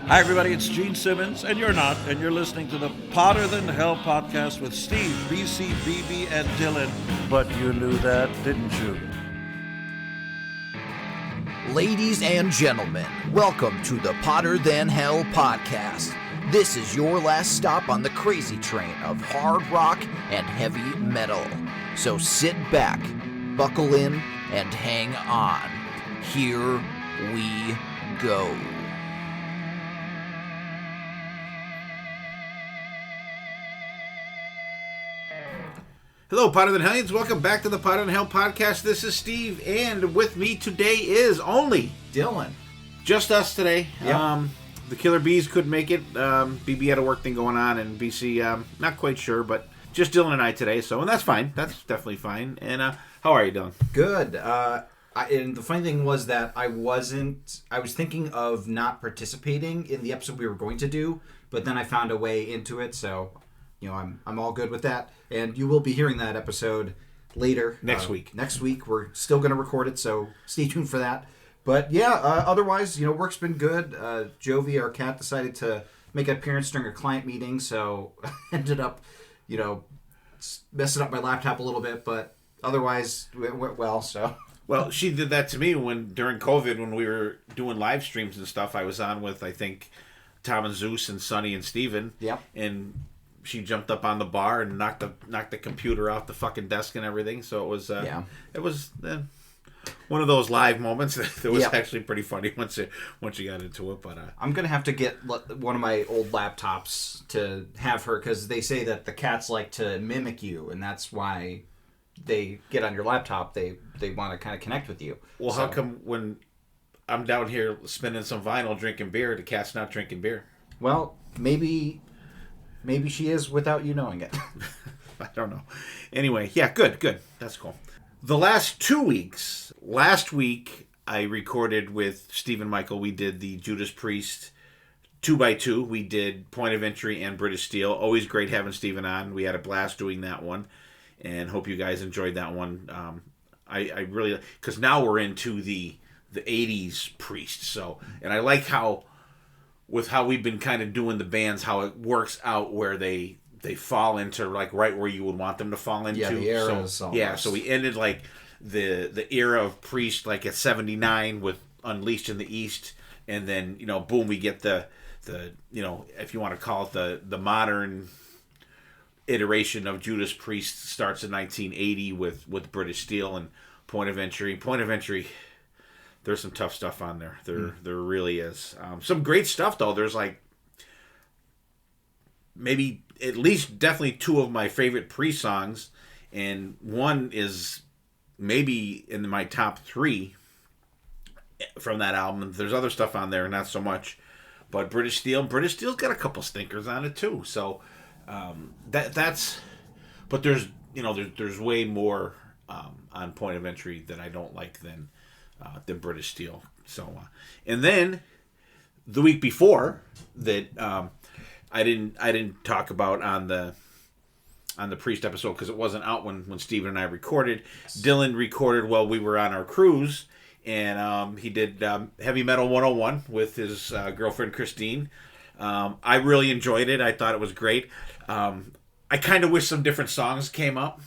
Hi, everybody. It's Gene Simmons, and you're not, and you're listening to the Potter Than Hell podcast with Steve, BC, BB, and Dylan. But you knew that, didn't you? Ladies and gentlemen, welcome to the Potter Than Hell podcast. This is your last stop on the crazy train of hard rock and heavy metal. So sit back, buckle in, and hang on. Here we go. Hello, Potter Than Hellions. Welcome back to the Potter Than Hell podcast. This is Steve, and with me today is only Dylan. Just us today. Yep. The Killer Bees couldn't make it. BB had a work thing going on, and BC, not quite sure, but just Dylan and I today. So, and that's fine. That's definitely fine. And how are you, Dylan? Good. And the funny thing was that I was thinking of not participating in the episode we were going to do, but then I found a way into it, so you know I'm all good with that. And you will be hearing that episode later next week. Next week, we're still going to record it, so stay tuned for that. But yeah, otherwise, work's been good. Jovi, our cat, decided to make an appearance during a client meeting, so ended up, messing up my laptop a little bit, but otherwise it went well. So. Well, she did that to me during COVID when we were doing live streams and stuff. I was on with, I think, Tom and Zeus and Sonny and Steven. Yep. And she jumped up on the bar and knocked the computer off the fucking desk and everything. So it was one of those live moments that was actually pretty funny once you got into it. But I'm gonna have to get one of my old laptops to have her, because they say that the cats like to mimic you, and that's why they get on your laptop. They want to kind of connect with you. Well, how come when I'm down here spinning some vinyl, drinking beer, the cat's not drinking beer? Well, maybe she is without you knowing it. I don't know. Anyway, yeah, good. That's cool. The last 2 weeks, last week I recorded with Steve and Michael. We did the Judas Priest 2x2. We did Point of Entry and British Steel. Always great having Steven on. We had a blast doing that one, and hope you guys enjoyed that one. I really, because now we're into the 80s Priest. So, and I like how we've been kind of doing the bands, how it works out where they fall into like right where you would want them to fall into. Yeah, the eras. So we ended like the era of Priest like at 79 with Unleashed in the East, and then boom, we get the if you want to call it the modern iteration of Judas Priest starts in 1980 with British Steel and Point of Entry. Point of Entry, there's some tough stuff on there. There really is. Some great stuff though. There's like maybe at least definitely two of my favorite Priest songs, and one is maybe in my top three from that album. There's other stuff on there, not so much, but British Steel's got a couple stinkers on it too. So that's, but there's way more on Point of Entry that I don't like than British Steel. So and then the week before that, I didn't talk about on the Priest episode because it wasn't out when Steven and I recorded. Dylan recorded while we were on our cruise, and he did Heavy Metal 101 with his girlfriend Christine. I really enjoyed it. I thought it was great. I kind of wish some different songs came up.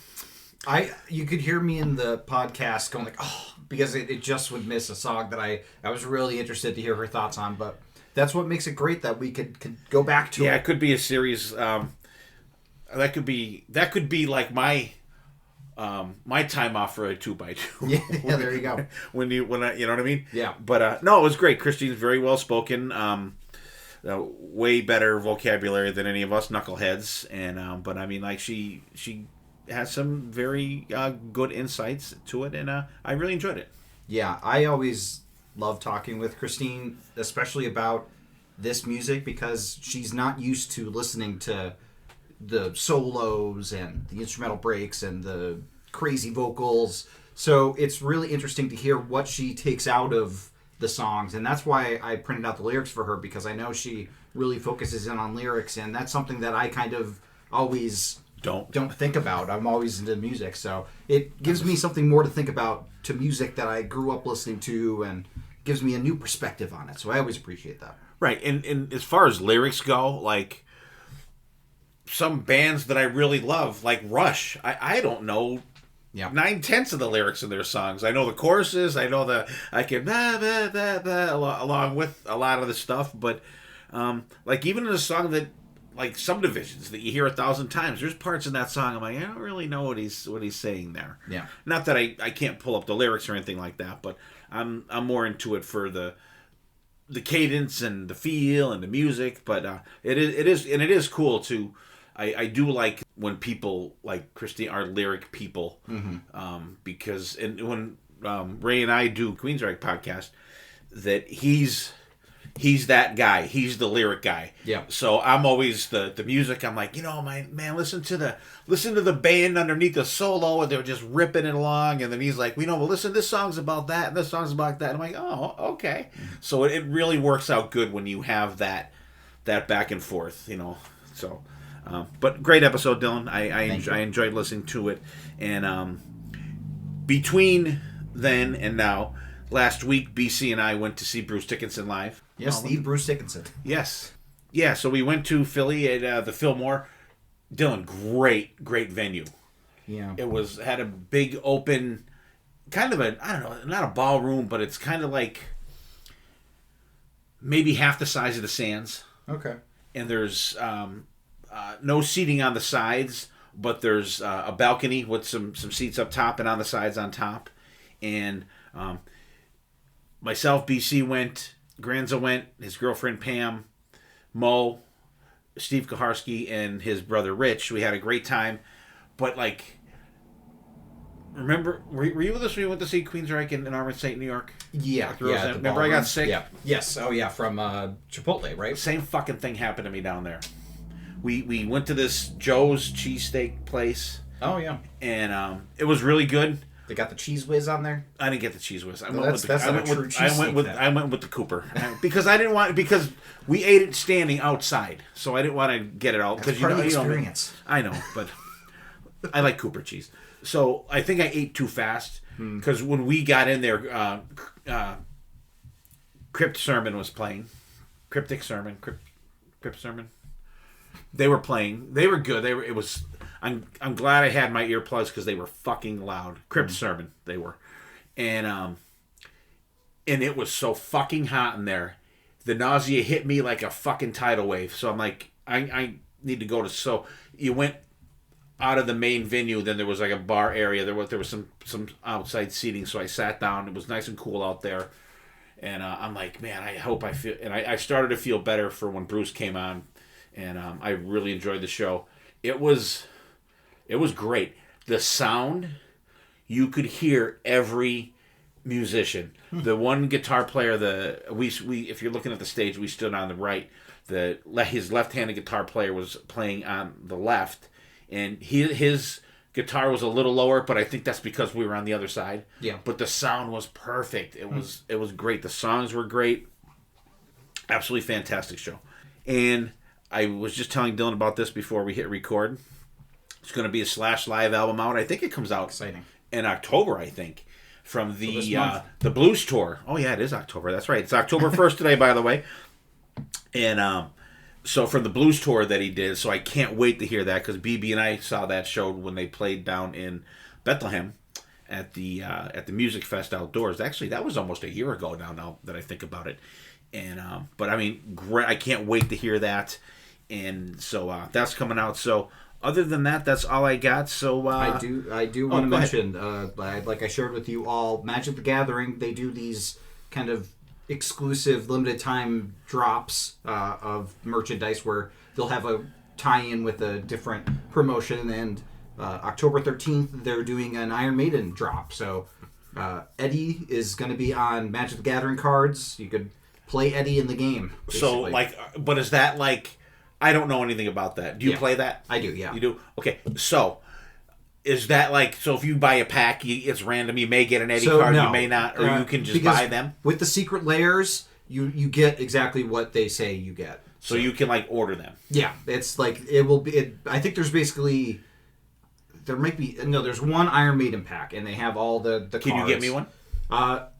You could hear me in the podcast going like, oh, because it just would miss a song that I was really interested to hear her thoughts on, but that's what makes it great that we could go back to. Yeah, it could be a series. That could be like my time off for a 2x2. Yeah, there you go. when you know what I mean? Yeah. But no, it was great. Christine's very well spoken. Way better vocabulary than any of us knuckleheads, and but I mean, like she has some very good insights to it, and I really enjoyed it. Yeah, I always love talking with Christine, especially about this music, because she's not used to listening to the solos and the instrumental breaks and the crazy vocals. So it's really interesting to hear what she takes out of the songs, and that's why I printed out the lyrics for her, because I know she really focuses in on lyrics, and that's something that I kind of always don't think about. I'm always into music, so it gives me something more to think about to music that I grew up listening to, and gives me a new perspective on it. So I always appreciate that. Right, and as far as lyrics go, like some bands that I really love, like Rush, I don't know 9/10 of the lyrics in their songs. I know the choruses, I know I can along with a lot of the stuff, but like even in a song that like Subdivisions that you hear 1,000 times, there's parts in that song I'm like, I don't really know what he's saying there. Yeah. Not that I can't pull up the lyrics or anything like that, but I'm more into it for the cadence and the feel and the music, but it is cool to. I do like when people like Christine are lyric people, because when Ray and I do Queensryche podcast, that he's that guy. He's the lyric guy. Yeah. So I'm always the music. I'm like, man, listen to the band underneath the solo, and they're just ripping it along. And then he's like, well, listen, this song's about that, and this song's about that. And I'm like, oh, okay. So it really works out good when you have that back and forth, So, but great episode, Dylan. I enjoyed listening to it, and between then and now. Last week, BC and I went to see Bruce Dickinson live. Yes, the Bruce Dickinson. Yes. Yeah, so we went to Philly at the Fillmore. Dylan, great venue. Yeah. It had a big open, kind of not a ballroom, but it's kind of like maybe half the size of the Sands. Okay. And there's no seating on the sides, but there's a balcony with some seats up top and on the sides on top. And myself, BC went, Granza went, his girlfriend Pam, Mo, Steve Kaharski, and his brother Rich. We had a great time. But, remember, were you with us when we went to see Queensryche in Armored Saint, New York? Yeah. Remember I got sick? Yeah. Yes. Oh, yeah, from Chipotle, right? Same fucking thing happened to me down there. We went to this Joe's cheesesteak place. Oh, yeah. And it was really good. They got the Cheese Whiz on there? I didn't get the Cheese Whiz. I went with the Cooper because I didn't want, because we ate it standing outside, so I didn't want to get it all. That's part of the experience. I know, but I like Cooper cheese. So I think I ate too fast because when we got in there, Crypt Sermon was playing. Crypt Sermon. They were playing. They were good. It was. I'm glad I had my earplugs because they were fucking loud. Crypt Sermon, they were, and it was so fucking hot in there. The nausea hit me like a fucking tidal wave. So I'm like, I need to go to. So you went out of the main venue. Then there was like a bar area. There was some outside seating. So I sat down. It was nice and cool out there, and I'm like, man, I hope I feel. And I started to feel better for when Bruce came on, and I really enjoyed the show. It was great. The sound, you could hear every musician. The one guitar player, we if you're looking at the stage, we stood on the right. His left-handed guitar player was playing on the left, and his guitar was a little lower, but I think that's because we were on the other side. Yeah. But the sound was perfect. It was great. The songs were great. Absolutely fantastic show. And I was just telling Dylan about this before we hit record. It's going to be a Slash live album out. I think it comes out in October, I think, from the Blues Tour. Oh, yeah, it is October. That's right. It's October 1st today, by the way. And so from the Blues Tour that he did, so I can't wait to hear that because BB and I saw that show when they played down in Bethlehem at the Music Fest outdoors. Actually, that was almost a year ago now that I think about it. And but I mean, great. I can't wait to hear that. And so that's coming out. So other than that, that's all I got. So I do want to mention, like I shared with you all, Magic the Gathering. They do these kind of exclusive, limited time drops of merchandise where they'll have a tie-in with a different promotion. And October 13th, they're doing an Iron Maiden drop. So Eddie is going to be on Magic the Gathering cards. You could play Eddie in the game. Basically. So but is that like? I don't know anything about that. Do you play that? I do, yeah. You do? Okay. So, is that like, so if you buy a pack, it's random, you may get an Eddie card, you may not, or you can just buy them? With the secret layers, you get exactly what they say you get. So you can like order them? Yeah. It's like, it will be, I think there's basically, there's one Iron Maiden pack, and they have all the Can cards. you get me one?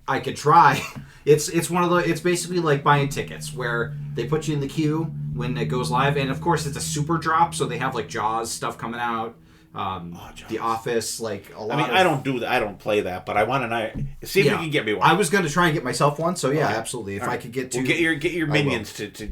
I could try. It's one of the. It's basically like buying tickets where they put you in the queue when it goes live, and of course it's a super drop, so they have like Jaws stuff coming out. The Office, like a lot. I don't do that. I don't play that, but I want to see if you can get me one. I was going to try and get myself one, so yeah, absolutely. If I could get to, get your minions to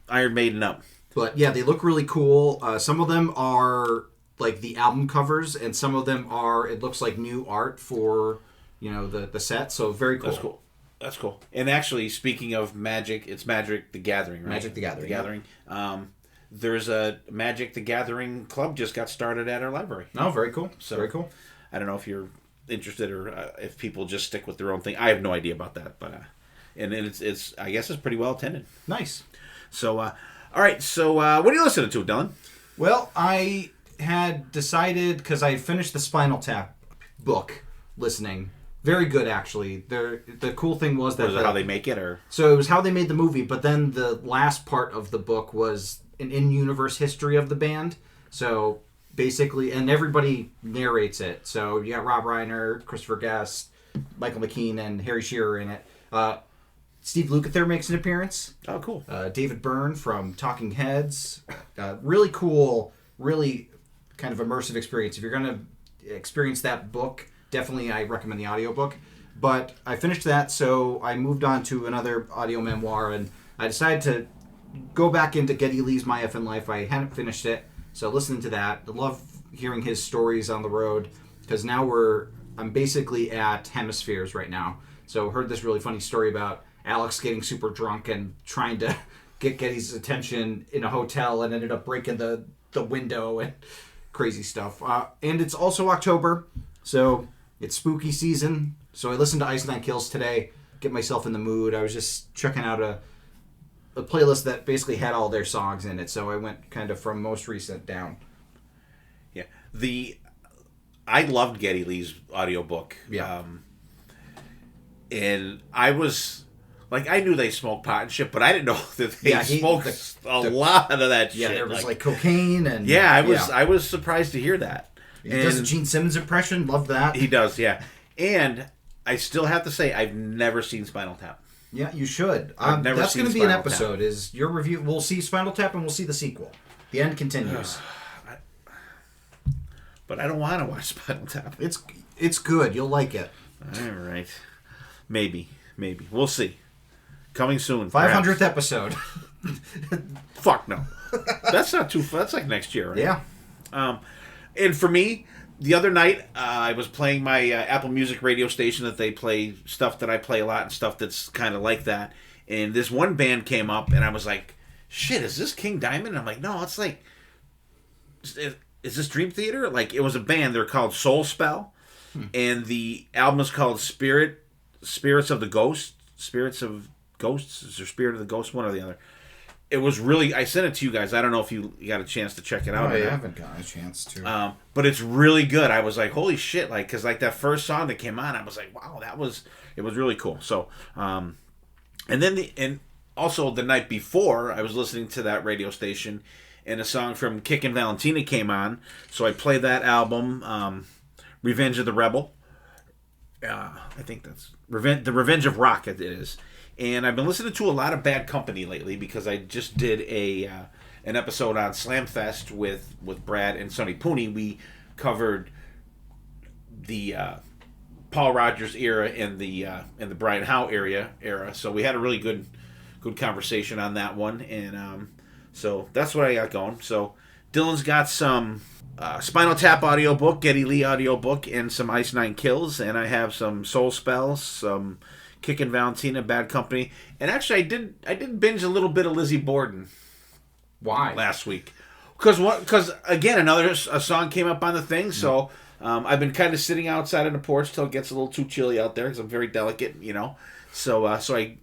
Iron Maiden up. But yeah, they look really cool. Some of them are like the album covers, and some of them are. It looks like new art for the set. So very cool. That's cool. And actually, speaking of Magic, it's Magic the Gathering, right? Magic the Gathering. The Gathering. There's a Magic the Gathering club just got started at our library. Oh, very cool. So, very cool. I don't know if you're interested or if people just stick with their own thing. I have no idea about that, but and it's I guess it's pretty well attended. Nice. So all right. So what are you listening to, Dylan? Well, I had decided because I finished the Spinal Tap book listening. Very good, actually. The cool thing was that... Was it how they make it, or...? So it was how they made the movie, but then the last part of the book was an in-universe history of the band. So, basically... And everybody narrates it. So, you got Rob Reiner, Christopher Guest, Michael McKean, and Harry Shearer in it. Steve Lukather makes an appearance. Oh, cool. David Byrne from Talking Heads. Really cool, really kind of immersive experience. If you're going to experience that book... Definitely, I recommend the audiobook. But I finished that, so I moved on to another audio memoir, and I decided to go back into Geddy Lee's My Effin' Life. I hadn't finished it, so listening to that. I love hearing his stories on the road, because now I'm basically at Hemispheres right now. So heard this really funny story about Alex getting super drunk and trying to get Geddy's attention in a hotel and ended up breaking the window and crazy stuff. And it's also October, so... It's spooky season, so I listened to Ice Nine Kills today, get myself in the mood. I was just checking out a playlist that basically had all their songs in it, so I went kind of from most recent down. Yeah. I loved Geddy Lee's audiobook. Yeah. And I was... Like, I knew they smoked pot and shit, but I didn't know that they smoked a lot of that shit. Yeah, there was like cocaine and... Yeah, I was surprised to hear that. He does a Gene Simmons impression. Love that. He does, yeah. And I still have to say, I've never seen Spinal Tap. Yeah, you should. That's going to be an episode. Is your review? We'll see Spinal Tap and we'll see the sequel. The end continues. But I don't want to watch Spinal Tap. It's good. You'll like it. All right. Maybe. We'll see. Coming soon. 500th episode. Fuck no. That's not too far. That's like next year, right? Yeah. And for me, the other night, I was playing my Apple Music radio station that they play stuff that I play a lot and stuff that's kind of like that. And this one band came up, and I was like, shit, is this King Diamond? And I'm like, no, it's like, is this Dream Theater? Like, it was a band. They're called Soul Spell. And the album is called Spirits of the Ghost. Spirits of Ghosts? Or Spirit of the Ghost? One or the other. It was really... I sent it to you guys. I don't know if you got a chance to check it out. I haven't gotten a chance to. But it's really good. I was like, holy shit. Like, because like that first song that came on, I was like, wow, it was really cool. So, and then and also the night before, I was listening to that radio station and a song from Kickin' Valentina came on. So I played that album, Revenge of the Rebel. I think that's... The Revenge of Rock it is. And I've been listening to a lot of Bad Company lately because I just did an episode on Slamfest with Brad and Sonny Pooney. We covered the Paul Rogers era and the Brian Howe era. So we had a really good conversation on that one. And so that's what I got going. So Dylan's got some Spinal Tap audiobook, Geddy Lee audiobook, and some Ice Nine Kills. And I have some Soul Spells, some... Kickin' Valentina, Bad Company, and actually I did binge a little bit of Lizzie Borden. Why? Last week, because again a song came up on the thing, so I've been kind of sitting outside on the porch till it gets a little too chilly out there because I'm very delicate, So I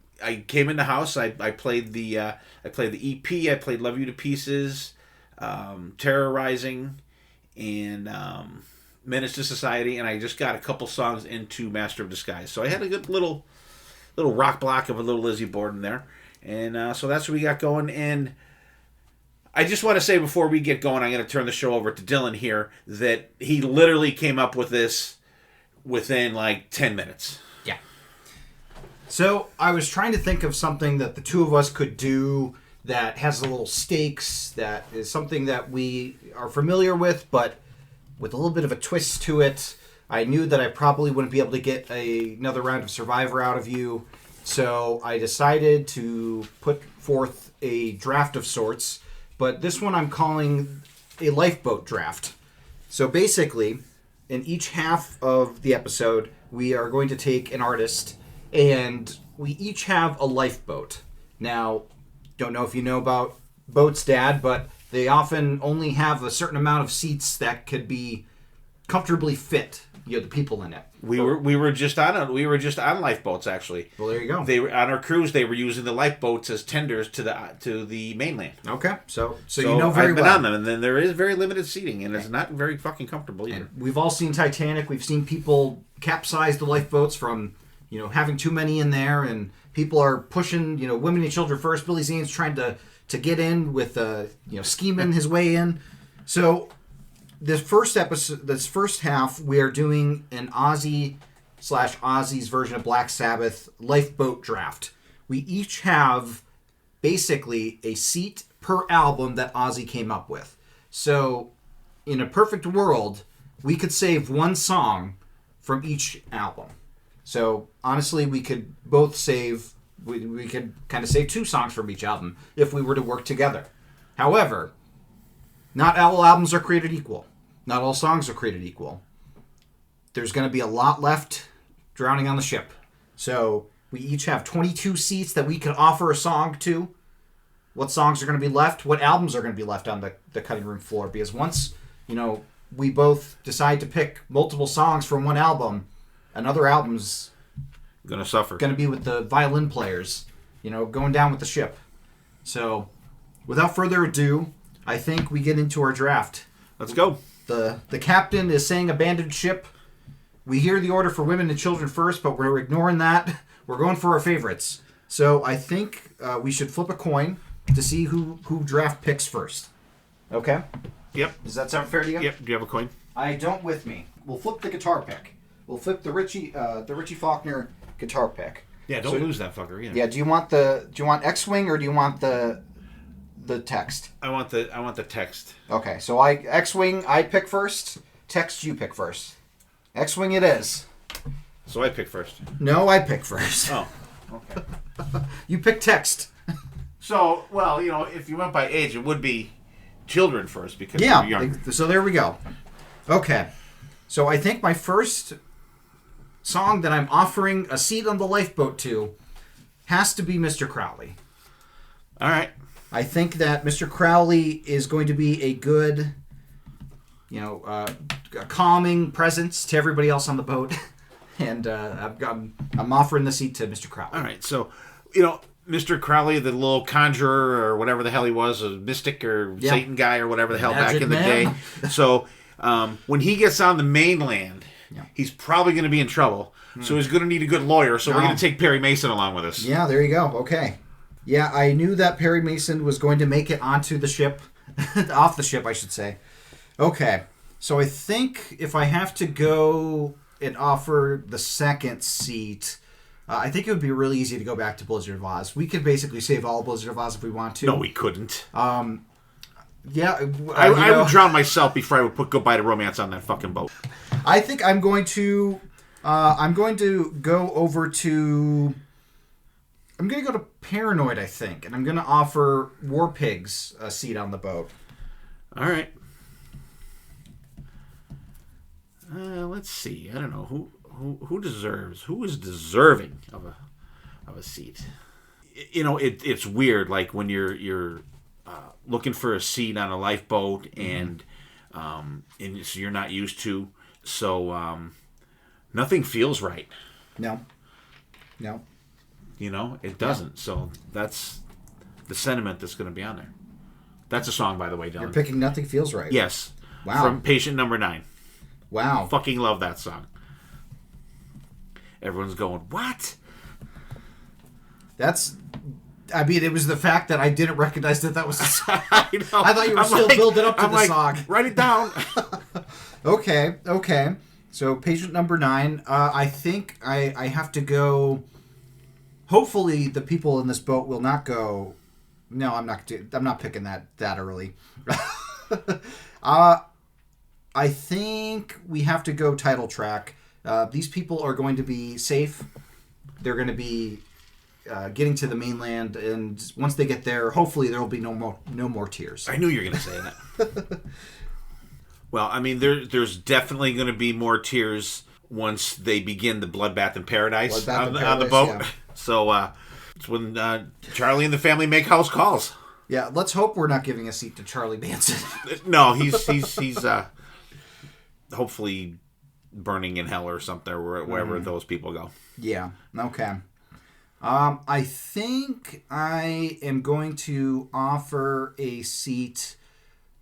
came in the house, I played the EP, I played Love You to Pieces, Terrorizing, and Menace to Society, and I just got a couple songs into Master of Disguise. So I had a good little rock block of a little Lizzie Borden there. And so that's what we got going. And I just want to say before we get going, I'm going to turn the show over to Dylan here, that he literally came up with this within like 10 minutes. Yeah. So I was trying to think of something that the two of us could do that has a little stakes, that is something that we are familiar with, but with a little bit of a twist to it. I knew that I probably wouldn't be able to get another round of Survivor out of you, so I decided to put forth a draft of sorts, but this one I'm calling a Lifeboat draft. So basically, in each half of the episode, we are going to take an artist, and we each have a lifeboat. Now, don't know if you know about boats, Dad, but they often only have a certain amount of seats that could be comfortably fit, the people in it. We were just on lifeboats, actually. Well, there you go. They were on our cruise. They were using the lifeboats as tenders to the mainland. Okay, so you know very I've been well. on them, and then there is very limited seating, and it's not very fucking comfortable either. And we've all seen Titanic. We've seen people capsize the lifeboats from having too many in there, and people are pushing women and children first. Billy Zane's trying to get in with scheming his way in. So this first half, we are doing an Ozzy/Ozzy's version of Black Sabbath Lifeboat draft. We each have basically a seat per album that Ozzy came up with. So in a perfect world, we could save one song from each album. So honestly, we could both save. We could kind of save two songs from each album if we were to work together. However, not all albums are created equal. Not all songs are created equal. There's going to be a lot left drowning on the ship. So we each have 22 seats that we can offer a song to. What songs are going to be left? What albums are going to be left on the cutting room floor? Because once, we both decide to pick multiple songs from one album, another album's Gonna suffer. Going to be with the violin players, going down with the ship. So, without further ado, I think we get into our draft. Let's go. The captain is saying abandoned ship. We hear the order for women and children first, but we're ignoring that. We're going for our favorites. So I think we should flip a coin to see who draft picks first. Okay? Yep. Does that sound fair to you? Yep. Do you have a coin? I don't with me. We'll flip the guitar pick. We'll flip the Richie Faulkner guitar pick. Yeah, don't lose that fucker. Yeah. Do you want X-Wing or do you want the text? I want the text. Okay, so X-Wing I pick first. Text you pick first. X-Wing it is. So I pick first. No, I pick first. Oh, okay. You pick text. So, well, if you went by age, it would be children first because you're young. So there we go. Okay, so I think my first song that I'm offering a seat on the lifeboat to has to be Mr. Crowley. All right. I think that Mr. Crowley is going to be a good, a calming presence to everybody else on the boat. And I'm offering the seat to Mr. Crowley. All right. So, Mr. Crowley, the little conjurer or whatever the hell he was, a mystic or Satan guy or whatever the hell Magic back in the man. day. So, when he gets on the mainland, he's probably going to be in trouble. So he's going to need a good lawyer. So we're going to take Perry Mason along with us. Yeah, there you go. Okay. Yeah, I knew that Perry Mason was going to make it onto the ship. Off the ship, I should say. Okay. So I think if I have to go and offer the second seat, I think it would be really easy to go back to Blizzard of Oz. We could basically save all Blizzard of Oz if we want to. No, we couldn't. Yeah. I would drown myself before I would put Goodbye to Romance on that fucking boat. I think I'm going to go over to... I'm going to go to Paranoid, I think, and I'm going to offer War Pigs a seat on the boat. All right. Let's see. I don't know who is deserving of a seat. It's weird. Like when you're looking for a seat on a lifeboat, and so you're not used to. So nothing feels right. No. It doesn't. Yeah. So that's the sentiment that's going to be on there. That's a song, by the way, Dylan. You're picking Nothing Feels Right. Yes. Wow. From Patient Number 9. Wow. Fucking love that song. Everyone's going, what? It was the fact that I didn't recognize that was a song. I know. I thought you were still building up to the song. Write it down. Okay. So Patient Number 9. I think I have to go... hopefully the people in this boat will not go. No, I'm not picking that early. I think we have to go title track. These people are going to be safe. They're going to be getting to the mainland, and once they get there, hopefully there will be no more tears. I knew you were going to say that. Well, I mean, there's definitely going to be more tears once they begin the bloodbath in paradise, on the boat. Yeah. So it's when Charlie and the family make house calls. Yeah, let's hope we're not giving a seat to Charlie Manson. No, he's hopefully burning in hell or something, or wherever those people go. Yeah. Okay. I think I am going to offer a seat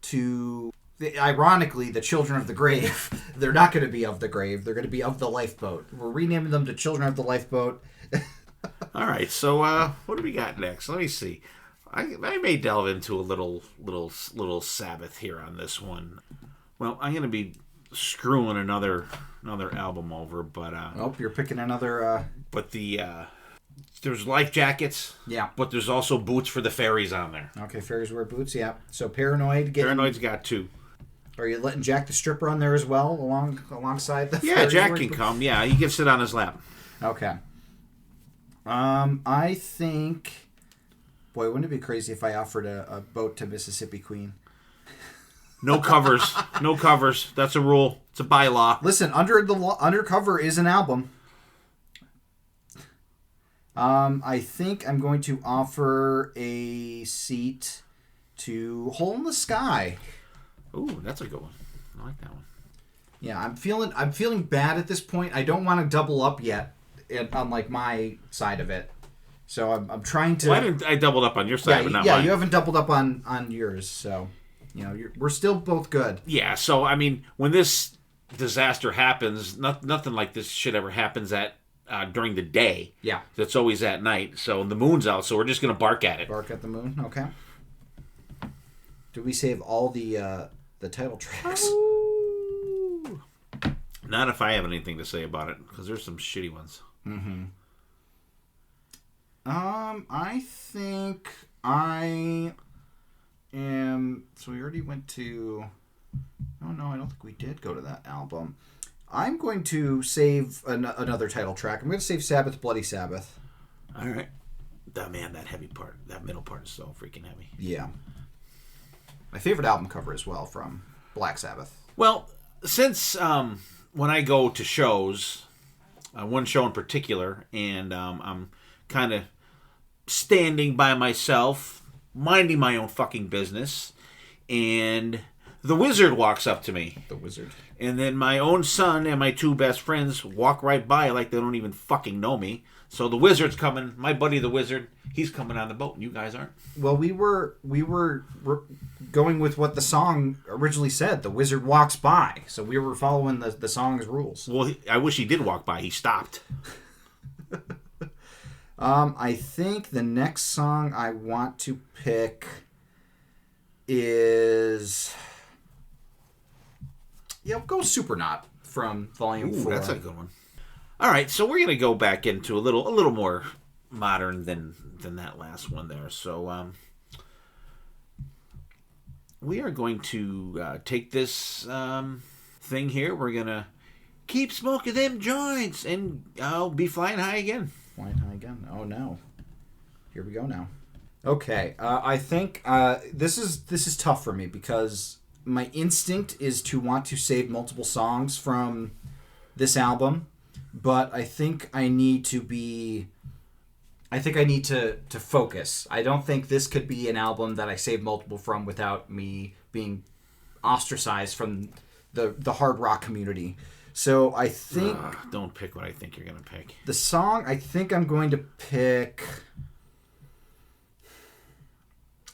to, ironically, the Children of the Grave. They're not going to be of the grave. They're going to be of the Lifeboat. We're renaming them to Children of the Lifeboat. All right. So what do we got next? Let me see. I may delve into a little Sabbath here on this one. Well, I'm going to be screwing another album over, but you're picking another. But there's life jackets. Yeah. But there's also boots for the fairies on there. Okay, fairies wear boots. Yeah. So Paranoid. Paranoid's got 2. Are you letting Jack the Stripper on there as well, alongside the? Yeah, Jack can come. Yeah, he can sit on his lap. Okay. I think. Boy, wouldn't it be crazy if I offered a boat to Mississippi Queen? No covers. No covers. That's a rule. It's a bylaw. Listen, Undercover is an album. I think I'm going to offer a seat to Hole in the Sky. Ooh, that's a good one. I like that one. Yeah, I'm feeling bad at this point. I don't want to double up yet on like my side of it. So I'm trying to. Why didn't I doubled up on your side, but not mine? You haven't doubled up on yours, so we're still both good. Yeah, so I mean, when this disaster happens, nothing like this shit ever happens at during the day. Yeah, it's always at night. So the moon's out, so we're just gonna bark at it. Bark at the moon. Okay. Did we save all the title tracks? Ooh. Not if I have anything to say about it, because there's some shitty ones. Mm-hmm. I think I am. So we already went to. Oh no, I don't think we did go to that album. I'm going to save another title track. I'm going to save Sabbath, Bloody Sabbath. All right. That heavy part, that middle part is so freaking heavy. Yeah. My favorite album cover as well from Black Sabbath. Well, since when I go to shows, one show in particular, and I'm kind of standing by myself, minding my own fucking business, and the Wizard walks up to me. The Wizard. And then my own son and my 2 best friends walk right by like they don't even fucking know me. So the Wizard's coming. My buddy the Wizard, he's coming on the boat, and you guys aren't. Well, we were going with what the song originally said. The Wizard walks by. So we were following the song's rules. Well, I wish he did walk by. He stopped. I think the next song I want to pick is... Yeah, we'll go Supernaut from Volume 4. That's a good one. All right, so we're going to go back into a little more modern than that last one there. So we are going to take this thing here. We're going to keep smoking them joints, and I'll be flying high again. Flying high again. Oh, no. Here we go now. Okay, I think this is tough for me because my instinct is to want to save multiple songs from this album, but I think I need to focus. I don't think this could be an album that I save multiple from without me being ostracized from the hard rock community. So I think... don't pick what I think you're going to pick. The song I think I'm going to pick...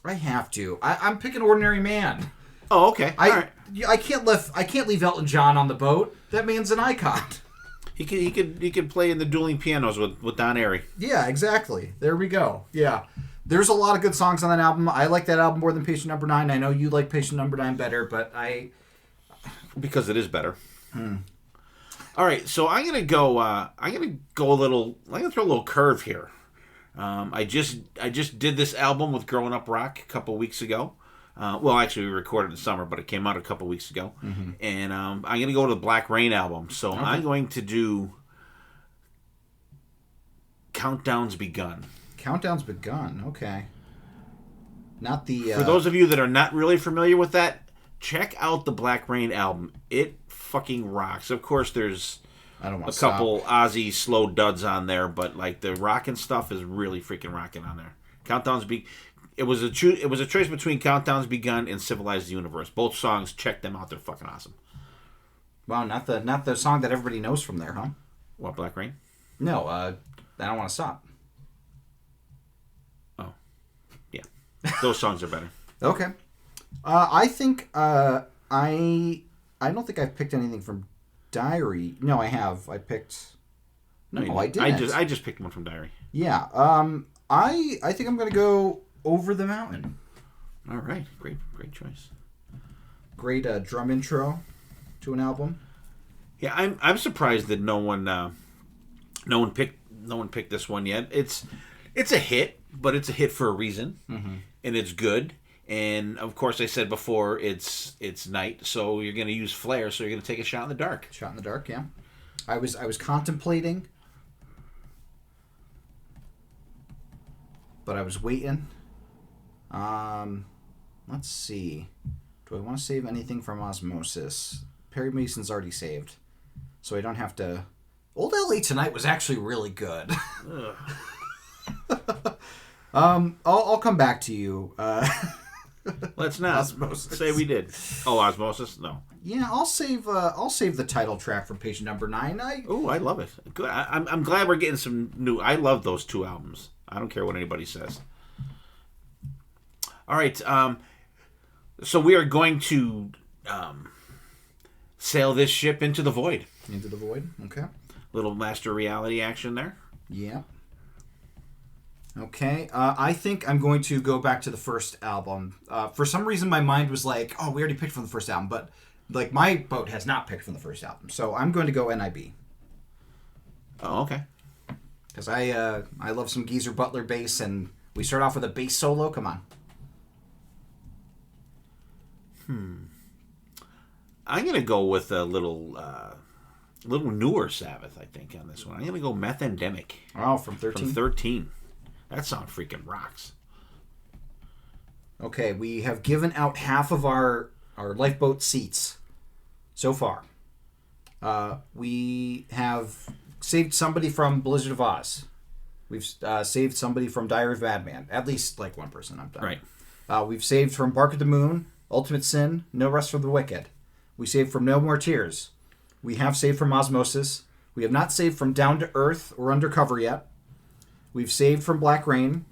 I have to. I'm picking Ordinary Man. Oh, okay. All right. I can't leave Elton John on the boat. That man's an icon. He could play in the dueling pianos with Don Airey. Yeah, exactly. There we go. Yeah. There's a lot of good songs on that album. I like that album more than Patient Number 9. I know you like Patient Number 9 better, but because it is better. All right, so I'm gonna go a little. I'm gonna throw a little curve here. I just did this album with Growing Up Rock a couple weeks ago. Well, actually, we recorded in the summer, but it came out a couple weeks ago. Mm-hmm. And I'm going to go to the Black Rain album. So I'm going to do Countdown's Begun. Countdown's Begun. Okay. Not the... For those of you that are not really familiar with that, check out the Black Rain album. It fucking rocks. Of course, there's a couple Ozzy slow duds on there, but like the rockin' stuff is really freaking rocking on there. It was a choice between Countdown's Begun and Civilized Universe. Both songs, check them out. They're fucking awesome. Wow, not the song that everybody knows from there, huh? What, Black Rain? No, I Don't Want to Stop. Oh, yeah. Those songs are better. Okay. I think I don't think I've picked anything from Diary. No, I have. I picked. No, I didn't. I just picked one from Diary. Yeah. I think I'm gonna go Over the Mountain. All right. Great choice. Great drum intro to an album. Yeah, I'm surprised that no one picked this one yet. It's a hit, but it's a hit for a reason, and it's good. And of course, I said before, it's night, so you're going to use flare, so you're going to take a shot in the dark. Shot in the dark, yeah. I was contemplating, but I was waiting. Let's see. Do I want to save anything from Osmosis? Perry Mason's already saved, so I don't have to. Old LA Tonight was actually really good. I'll come back to you. Let's not Osmosis. say we did. Oh, Osmosis? No. Yeah, I'll save the title track from Patient Number 9. I love it. Good. I'm glad we're getting some new. I love those two albums. I don't care what anybody says. All right. So we are going to sail this ship into the void. Into the void. Okay. Little Master Reality action there. Yeah. Okay. I think I'm going to go back to the first album. For some reason, my mind was like, "Oh, we already picked from the first album," but like my boat has not picked from the first album, so I'm going to go NIB. Oh, okay. Because I love some Geezer Butler bass, and we start off with a bass solo. Come on. I'm gonna go with a little newer Sabbath. I think on this one, I'm gonna go Methendemic. Oh, from 13. From 13. That song freaking rocks. Okay, we have given out half of our lifeboat seats so far. We have saved somebody from Blizzard of Oz. We've saved somebody from Diary of Madman. At least like one person. I'm done. Right. We've saved from Bark at the Moon, Ultimate Sin, No Rest for the Wicked. We saved from No More Tears. We have saved from Osmosis. We have not saved from Down to Earth or Undercover yet. We've saved from Black Rain.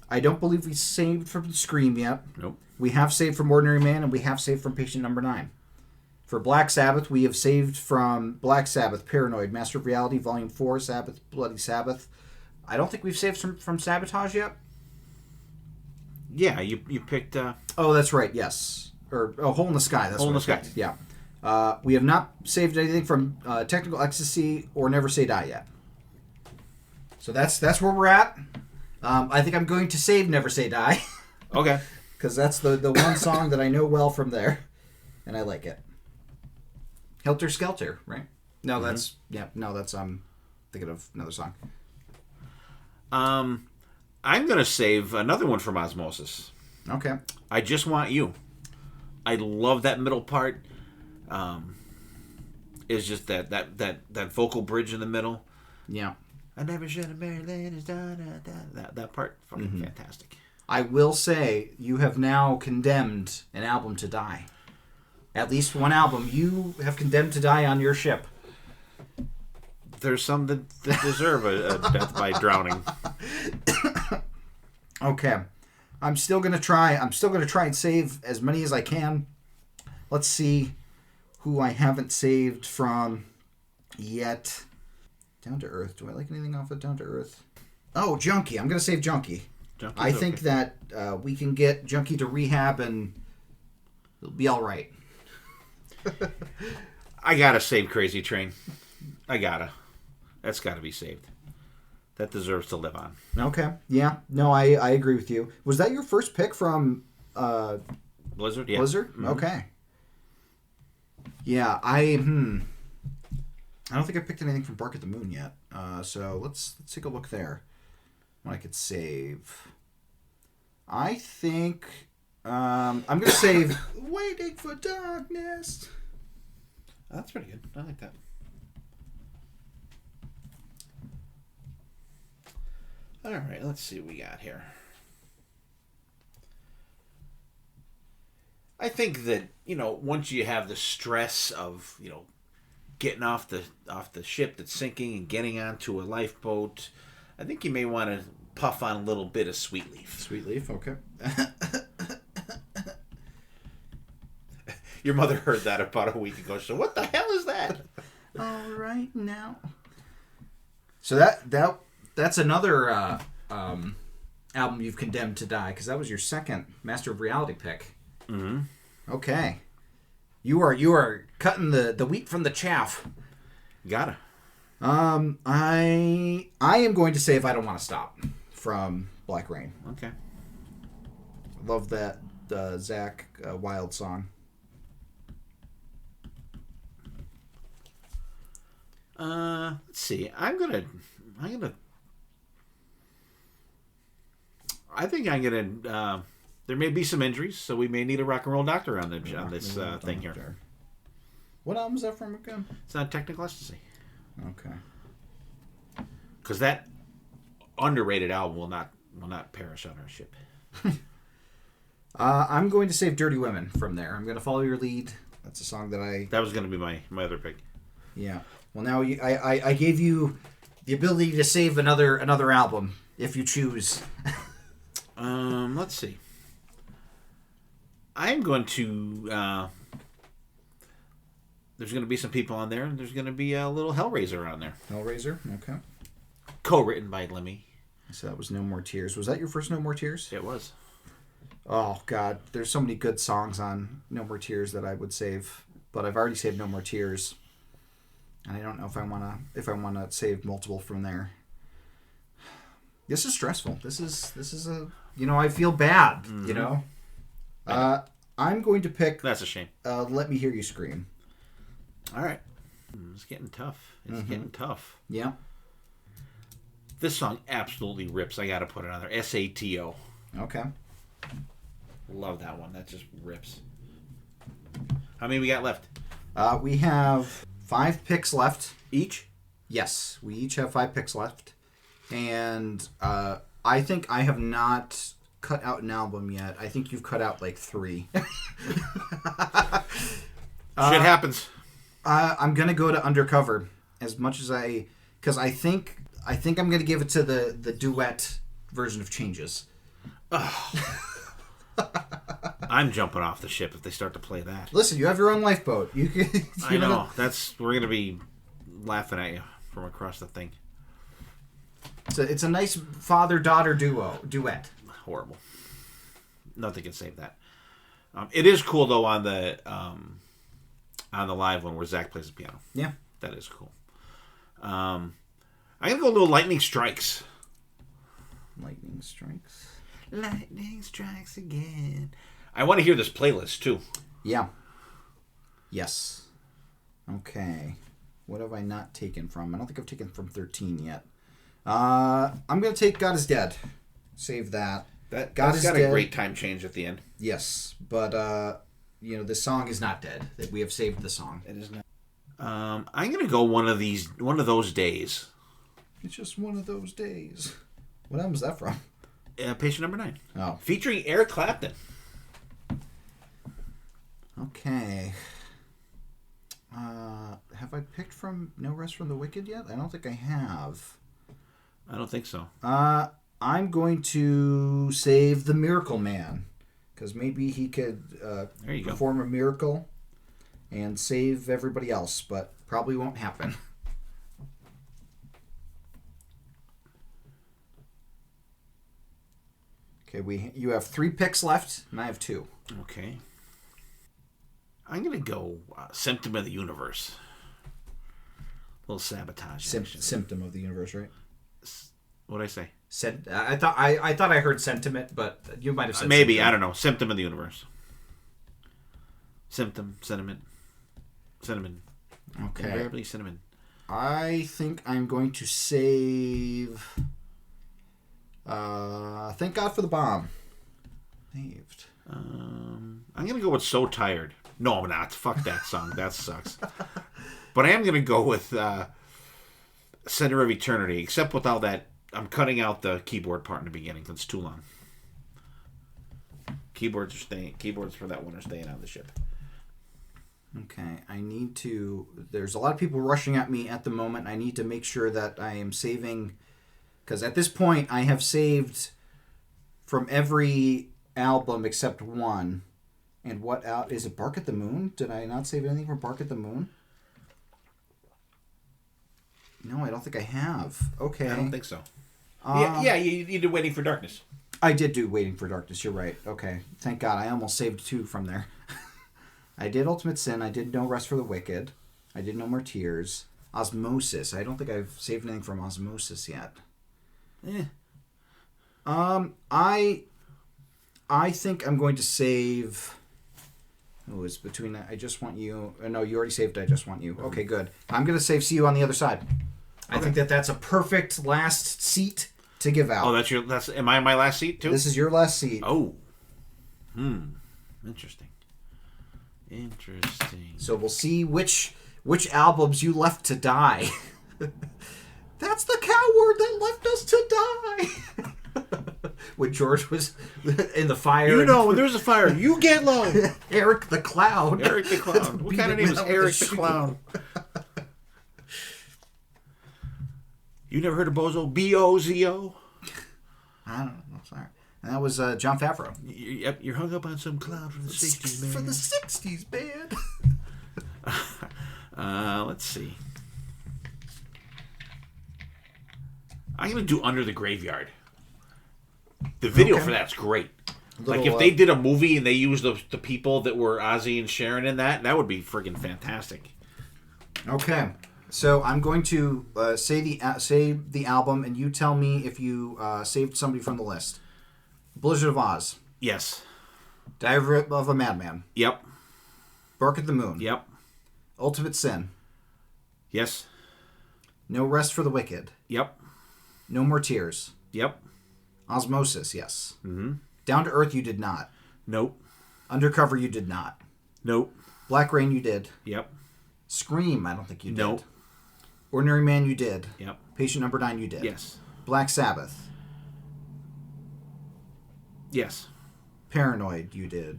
I don't believe we saved from Scream yet. Nope. We have saved from Ordinary Man, and we have saved from Patient Number 9. For Black Sabbath, we have saved from Black Sabbath, Paranoid, Master of Reality, Volume 4, Sabbath, Bloody Sabbath. I don't think we've saved from Sabotage yet. Yeah, you picked... Oh, that's right, yes. Or Hole in the Sky. That's Hole in the Sky. Picked. Yeah. We have not saved anything from Technical Ecstasy or Never Say Die yet. So that's where we're at. I think I'm going to save Never Say Die. Okay. Because that's the one song that I know well from there. And I like it. Helter Skelter, right? No, that's... Yeah, no, that's... I'm thinking of another song. I'm going to save another one from Osmosis. Okay. I Just Want You. I love that middle part. It's just that vocal bridge in the middle. Yeah. I never should have married ladies. That part, fucking fantastic. I will say, you have now condemned an album to die. At least one album you have condemned to die on your ship. There's some that deserve a death by drowning. Okay. I'm still gonna try and save as many as I can. Let's see who I haven't saved from yet. Down to Earth. Do I like anything off of Down to Earth? Oh, Junkie. I'm gonna save Junkie. I think that we can get Junkie to rehab and it'll be all right. I gotta save Crazy Train. That's gotta be saved. that deserves to live on. Okay. Yeah. No, I agree with you. Was that your first pick from Blizzard? Yeah. Blizzard? Mm-hmm. Okay. Yeah, I don't think I picked anything from Bark at the Moon yet. So let's take a look there. What I could save. I think I'm gonna save Waiting for Darkness. That's pretty good. I like that. All right, let's see what we got here. I think that, once you have the stress of, getting off the ship that's sinking and getting onto a lifeboat, I think you may want to puff on a little bit of Sweet Leaf. Sweet Leaf, okay. Your mother heard that about a week ago. So what the hell is that? All right now. So that's another album you've condemned to die, because that was your second Master of Reality pick. Mm-hmm. Okay. You are cutting the wheat from the chaff. Gotta. I am going to say If I Don't Want to Stop from Black Rain. Okay. Love that Zach Wild song. Let's see. I think I'm gonna. There may be some injuries, so we may need a rock and roll doctor on this thing here. What album is that from again? It's not Technical Ecstasy. Okay. Because that underrated album will not perish on our ship. I'm going to save Dirty Women from there. I'm going to follow your lead. That's a song that That was going to be my other pick. Yeah. Well, now I gave you the ability to save another album if you choose. Let's see. I'm going to. There's going to be some people on there, and there's going to be a little Hellraiser on there. Hellraiser. Okay. Co-written by Lemmy. So that was No More Tears. Was that your first No More Tears? It was. Oh God, there's so many good songs on No More Tears that I would save, but I've already saved No More Tears, and I don't know if I wanna save multiple from there. This is stressful. This is a I feel bad. Mm-hmm. I'm going to pick. That's a shame. Let Me Hear You Scream. All right. It's getting tough. It's getting tough. Yeah. This song absolutely rips. I got to put it on there. SATO. Okay. Love that one. That just rips. How many we got left? We have 5 picks left. Each? Yes. We each have 5 picks left. And I think I have not cut out an album yet. I think you've cut out like 3. Shit happens. I'm going to go to Undercover as much as because I think I'm going to give it to the duet version of Changes. I'm jumping off the ship if they start to play that. Listen, you have your own lifeboat. You can. I know. We're gonna be laughing at you from across the thing. It's a nice father-daughter duet. Horrible. Nothing can save that. It is cool though on the live one where Zach plays the piano. Yeah, that is cool. I'm gonna go a little Lightning Strikes. Lightning Strikes. Lightning strikes again. I want to hear this playlist too. Yeah. Yes. Okay. What have I not taken from? I don't think I've taken from 13 yet. I'm going to take God Is Dead. Save that. That's God Is got Dead. A great time change at the end. Yes, but this song is not dead. That we have saved the song. It is not. I'm going to go one of those days. It's just one of those days. What album is that from? Patient number 9. Oh. Featuring Eric Clapton. Okay. Have I picked from No Rest from the Wicked yet? I don't think I have. I don't think so. I'm going to save The Miracle Man. Because maybe he could perform a miracle and save everybody else. But probably won't happen. Okay, you have 3 picks left, and I have 2. Okay. I'm going to go Symptom of the Universe. A little sabotage. Symptom of the Universe, right? What'd I say? I thought I heard sentiment, but you might have said maybe symptom. I don't know. Symptom of the universe. Symptom, cinnamon. Okay. Invariably cinnamon. I think I'm going to save. Thank God for the Bomb. Saved. I'm gonna go with So Tired. No, I'm not. Fuck that song. That sucks. But I am gonna go with Center of Eternity, except with all that. I'm cutting out the keyboard part in the beginning because it's too long. Keyboards for that one are staying on the ship. Okay, I need to. There's a lot of people rushing at me at the moment. I need to make sure that I am saving, because at this point I have saved from every album except one. And what out is it? Bark at the Moon? Did I not save anything from Bark at the Moon? No, I don't think I have. Okay, I don't think so. Yeah, you did Waiting for Darkness. I did do Waiting for Darkness. You're right. Okay, thank God. I almost saved 2 from there. I did Ultimate Sin. I did No Rest for the Wicked. I did No More Tears. Osmosis. I don't think I've saved anything from Osmosis yet. I think I'm going to save. Oh, it's between I Just Want You. No, you already saved I Just Want You. Okay, good. I'm going to save See You on the Other Side. I think that's a perfect last seat to give out. Oh, am I my last seat too? This is your last seat. Oh. Interesting. So we'll see which albums you left to die. That's the coward that left us to die. When George was in the fire. When there's a fire, you get low. Eric the Clown. Eric the Clown. What kind of name is Eric the Clown? You never heard of Bozo? B-O-Z-O? I don't know. Sorry. And that was John Favreau. You're hung up on some clown from the 60s, man. From the 60s, man. Let's see. I'm going to do Under the Graveyard. The video for that's great. Like, if they did a movie and they used the people that were Ozzy and Sharon in that would be friggin' fantastic. Okay. So I'm going to say the album, and you tell me if you saved somebody from the list. Blizzard of Oz. Yes. Diary of a Madman. Yep. Bark at the Moon. Yep. Ultimate Sin. Yes. No Rest for the Wicked. Yep. No More Tears. Yep. Osmosis, yes. Mm-hmm. Down to Earth, you did not. Nope. Undercover, you did not. Nope. Black Rain, you did. Yep. Scream, I don't think you did. Nope. Ordinary Man, you did. Yep. Patient Number 9, you did. Yes. Black Sabbath. Yes. Paranoid, you did.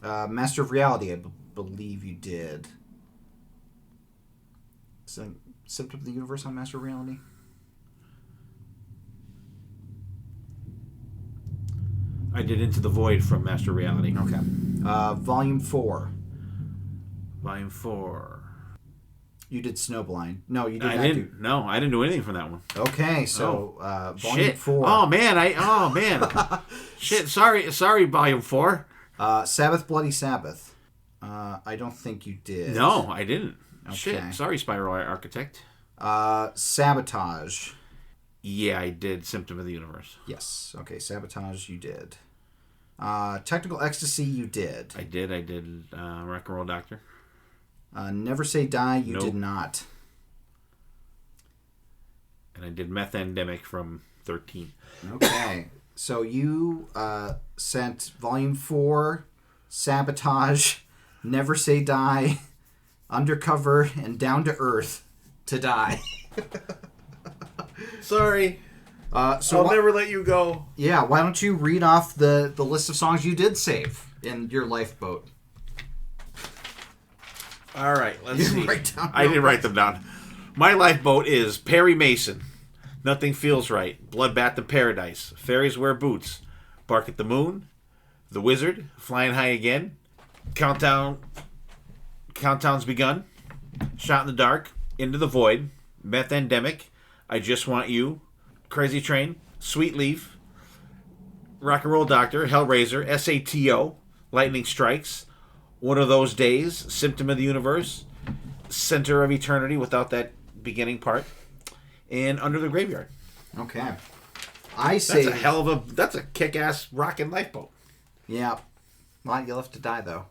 Master of Reality, I believe you did. Symptom of the Universe on Master of Reality? I did Into the Void from Master Reality. Okay. Volume 4. Volume 4. You did Snowblind. No, you did not. I didn't. No, I didn't do anything from that one. Okay, so Volume 4. Oh man, shit. Sorry, Volume 4. Sabbath, Bloody Sabbath. I don't think you did. No, I didn't. Okay. Shit. Sorry, Spiral Architect. Sabotage. Yeah, I did Symptom of the Universe. Yes. Okay, Sabotage, you did. Technical Ecstasy, you did. I did Rock and Roll Doctor. Never Say Die, you Nope. did not. And I did Methandemic from 13. Okay. So you sent Volume 4, Sabotage, Never Say Die, Undercover, and Down to Earth to die. Sorry. So I'll never let you go. Yeah, why don't you read off the list of songs you did save in your Lifeboat? All right, let's You see. write down I didn't write them down. My Lifeboat is Perry Mason, Nothing Feels Right, Bloodbath in Paradise, Fairies Wear Boots, Bark at the Moon, The Wizard, Flying High Again, Countdown's Begun, Shot in the Dark, Into the Void, Methandemic, I Just Want You, Crazy Train, Sweet Leaf, Rock and Roll Doctor, Hellraiser, SATO, Lightning Strikes, One of Those Days, Symptom of the Universe, Center of Eternity without that beginning part, and Under the Graveyard. Okay. That's a kick-ass rockin' Lifeboat. Yeah. Well, you'll have to die, though.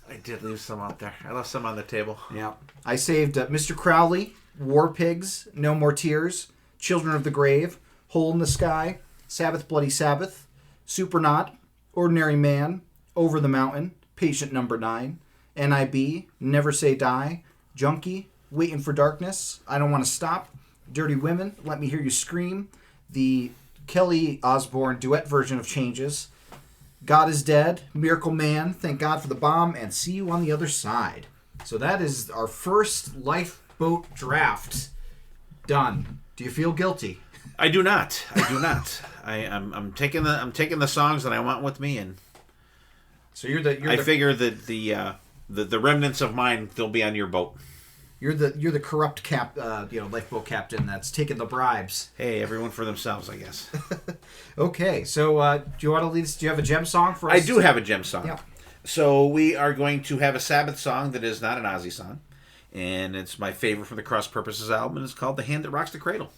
I did leave some out there. I left some on the table. Yeah. I saved Mr. Crowley, War Pigs, No More Tears, Children of the Grave, Hole in the Sky, Sabbath Bloody Sabbath, Supernaut, Ordinary Man, Over the Mountain, Patient Number 9, NIB, Never Say Die, Junkie, Waiting for Darkness, I Don't Want to Stop, Dirty Women, Let Me Hear You Scream, the Kelly Osbourne duet version of Changes, God is Dead, Miracle Man, Thank God for the Bomb, and See You on the Other Side. So that is our first Lifeboat draft done. Do you feel guilty? I do not. I'm taking the songs that I want with me, and so I figure that the remnants of mine, they'll be on your boat. You're the corrupt lifeboat captain that's taking the bribes. Hey, everyone for themselves, I guess. Okay, so do you want to lead us? Do you have a gem song for us? I do have a gem song. Yeah. So we are going to have a Sabbath song that is not an Ozzy song, and it's my favorite from the Cross Purposes album, and it's called "The Hand That Rocks the Cradle."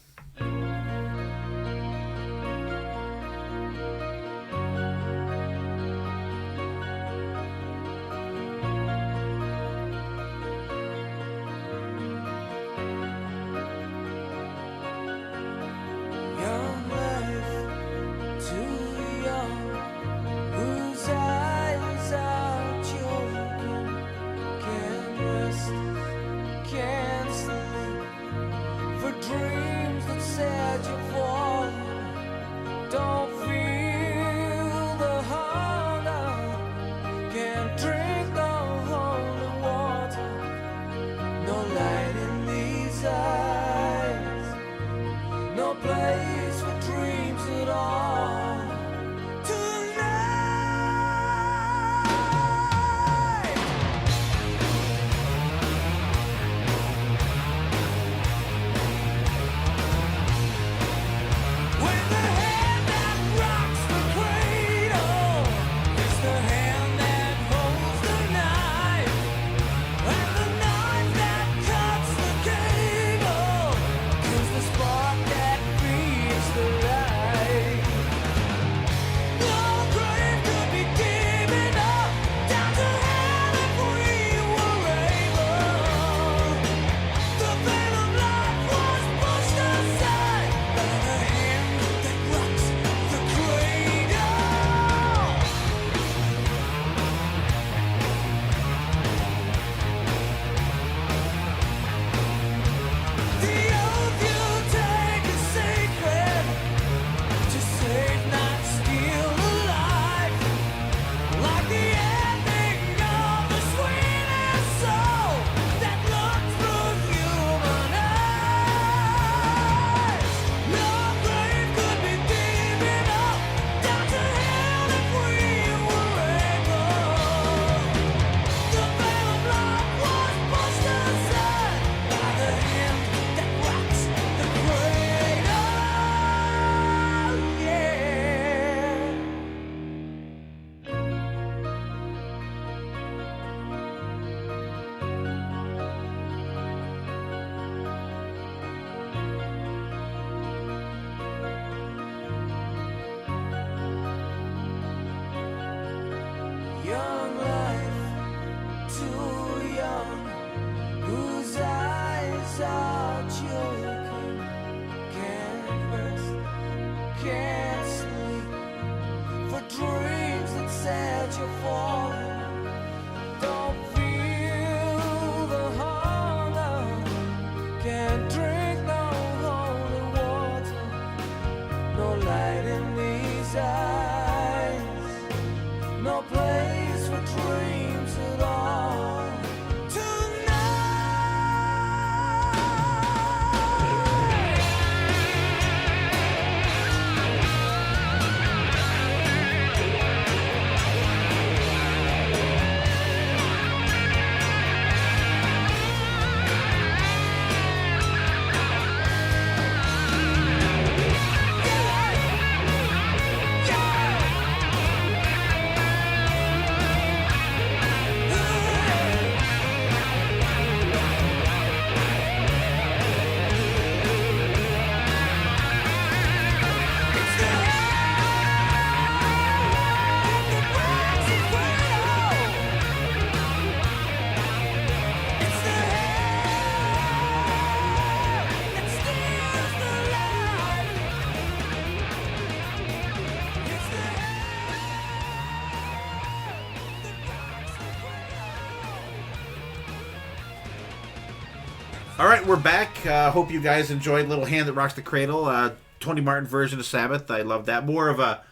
All right, we're back. Hope you guys enjoyed Little Hand That Rocks the Cradle. Tony Martin version of Sabbath. I love that. More of a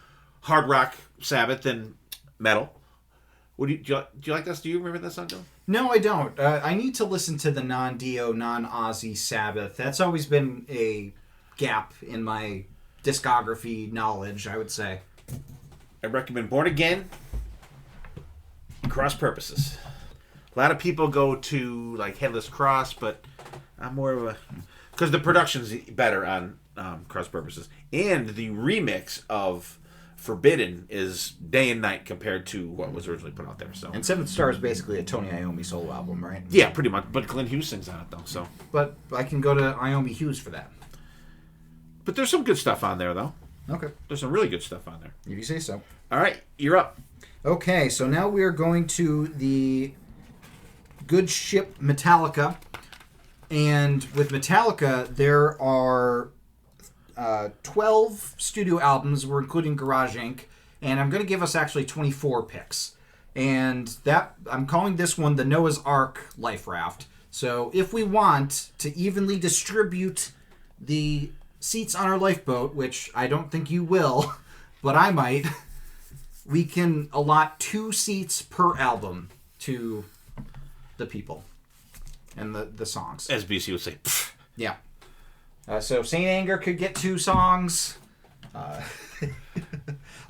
hard rock Sabbath than metal. Do you like this? Do you remember that song, Dylan? No, I don't. I need to listen to the non-Dio, non-Ozzy Sabbath. That's always been a gap in my discography knowledge, I would say. I recommend Born Again, Cross Purposes. A lot of people go to like Headless Cross, but I'm more of a... Because the production's better on Cross Purposes. And the remix of Forbidden is day and night compared to what was originally put out there. So. And Seventh Star is basically a Tony Iommi solo album, right? Yeah, pretty much. But Glenn Hughes sings on it, though. So. But I can go to Iommi Hughes for that. But there's some good stuff on there, though. Okay. There's some really good stuff on there. If you say so. All right, you're up. Okay, so now we are going to the good ship Metallica. And with Metallica, there are 12 studio albums. We're including Garage Inc. And I'm going to give us actually 24 picks. And that I'm calling this one the Noah's Ark Life Raft. So if we want to evenly distribute the seats on our lifeboat, which I don't think you will, but I might, we can allot 2 seats per album to the people and the songs. As BC would say, pfft. Yeah. So Saint Anger could get 2 songs.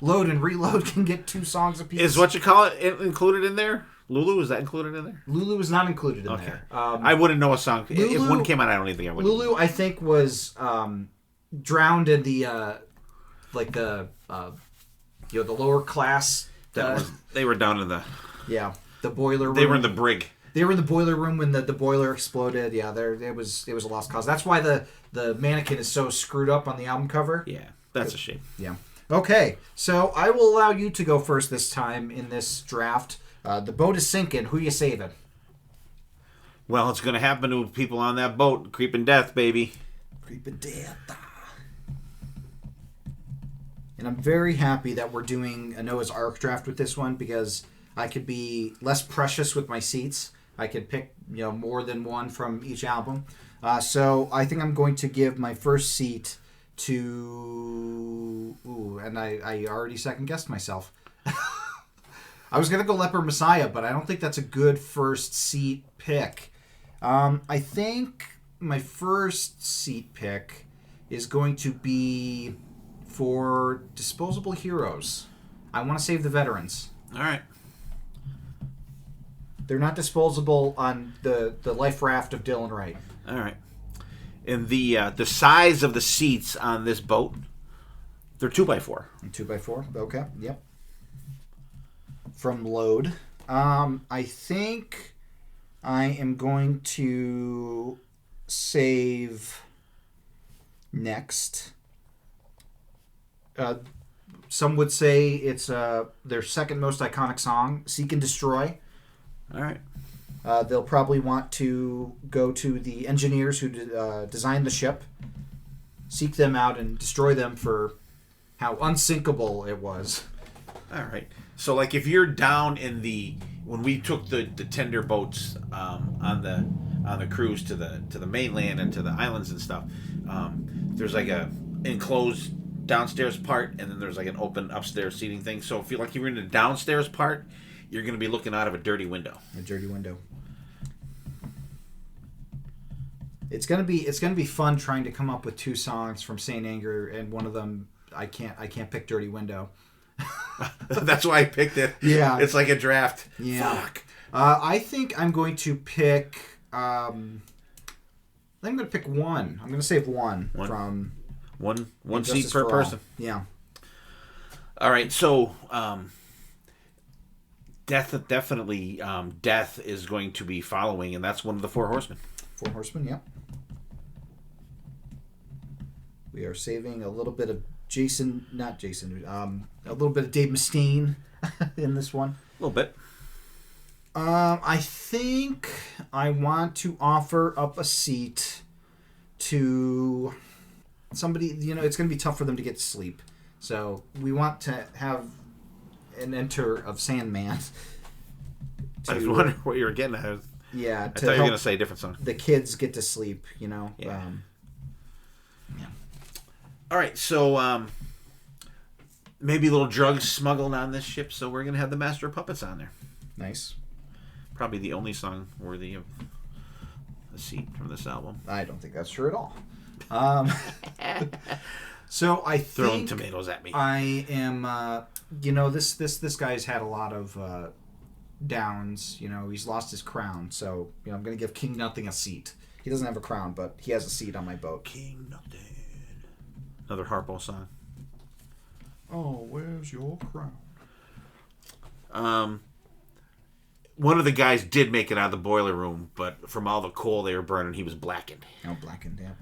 Load and Reload can get 2 songs apiece. Is what you call it included in there? Lulu, is that included in there? Lulu is not included in there. I wouldn't know a song. Lulu, if one came out, I don't even think I would. Lulu, I think, was drowned in the the lower class. They were down in the... Yeah, the boiler room. They were in the brig. They were in the boiler room when the boiler exploded. Yeah, it was a lost cause. That's why the mannequin is so screwed up on the album cover. Yeah, that's a shame. Yeah. Okay, so I will allow you to go first this time in this draft. The boat is sinking. Who you saving? Well, it's going to happen to people on that boat. Creeping death, baby. Creeping death. And I'm very happy that we're doing a Noah's Ark draft with this one because I could be less precious with my seats. I could pick more than one from each album. So I think I'm going to give my first seat to... Ooh, and I already second-guessed myself. I was going to go Leper Messiah, but I don't think that's a good first seat pick. I think my first seat pick is going to be for Disposable Heroes. I want to save the veterans. All right. They're not disposable on the life raft of Dylan Wright. All right. And the size of the seats on this boat, they're 2x4. 2x4? Okay, yep. From Load. I think I am going to save next. Some would say it's their second most iconic song, Seek and Destroy. All right. They'll probably want to go to the engineers who designed the ship, seek them out, and destroy them for how unsinkable it was. All right. So, like, if you're down in when we took the tender boats on the cruise to the mainland and to the islands and stuff, there's like a enclosed downstairs part, and then there's like an open upstairs seating thing. So, if you're in the downstairs part, you're going to be looking out of a dirty window. A dirty window. It's gonna be fun trying to come up with 2 songs from Saint Anger, and one of them I can't pick Dirty Window. That's why I picked it. Yeah, it's like a draft. Yeah. Fuck. I think I'm going to pick. I'm going to pick one. I'm going to save one from one seat per person. Yeah. All right. So definitely death is going to be following, and that's one of the 4 horsemen. 4 horsemen. Yeah. We are saving a little bit of a little bit of Dave Mustaine in this one. A little bit. I think I want to offer up a seat to somebody, it's going to be tough for them to get to sleep. So we want to have an enter of Sandman. I was wondering what you were getting at. Yeah, I to thought you were help going to say a different song. the kids get to sleep, you know. Yeah. Yeah. All right, so maybe a little drugs smuggled on this ship, so we're going to have the Master of Puppets on there. Nice. Probably the only song worthy of a seat from this album. I don't think that's true at all. So I Throwing think tomatoes at me. I am, this guy's had a lot of downs. You know, he's lost his crown. So, I'm going to give King Nothing a seat. He doesn't have a crown, but he has a seat on my boat. King Nothing. Another Harpo song. Oh, where's your crown? One of the guys did make it out of the boiler room, but from all the coal they were burning, he was blackened. Oh, blackened, yeah.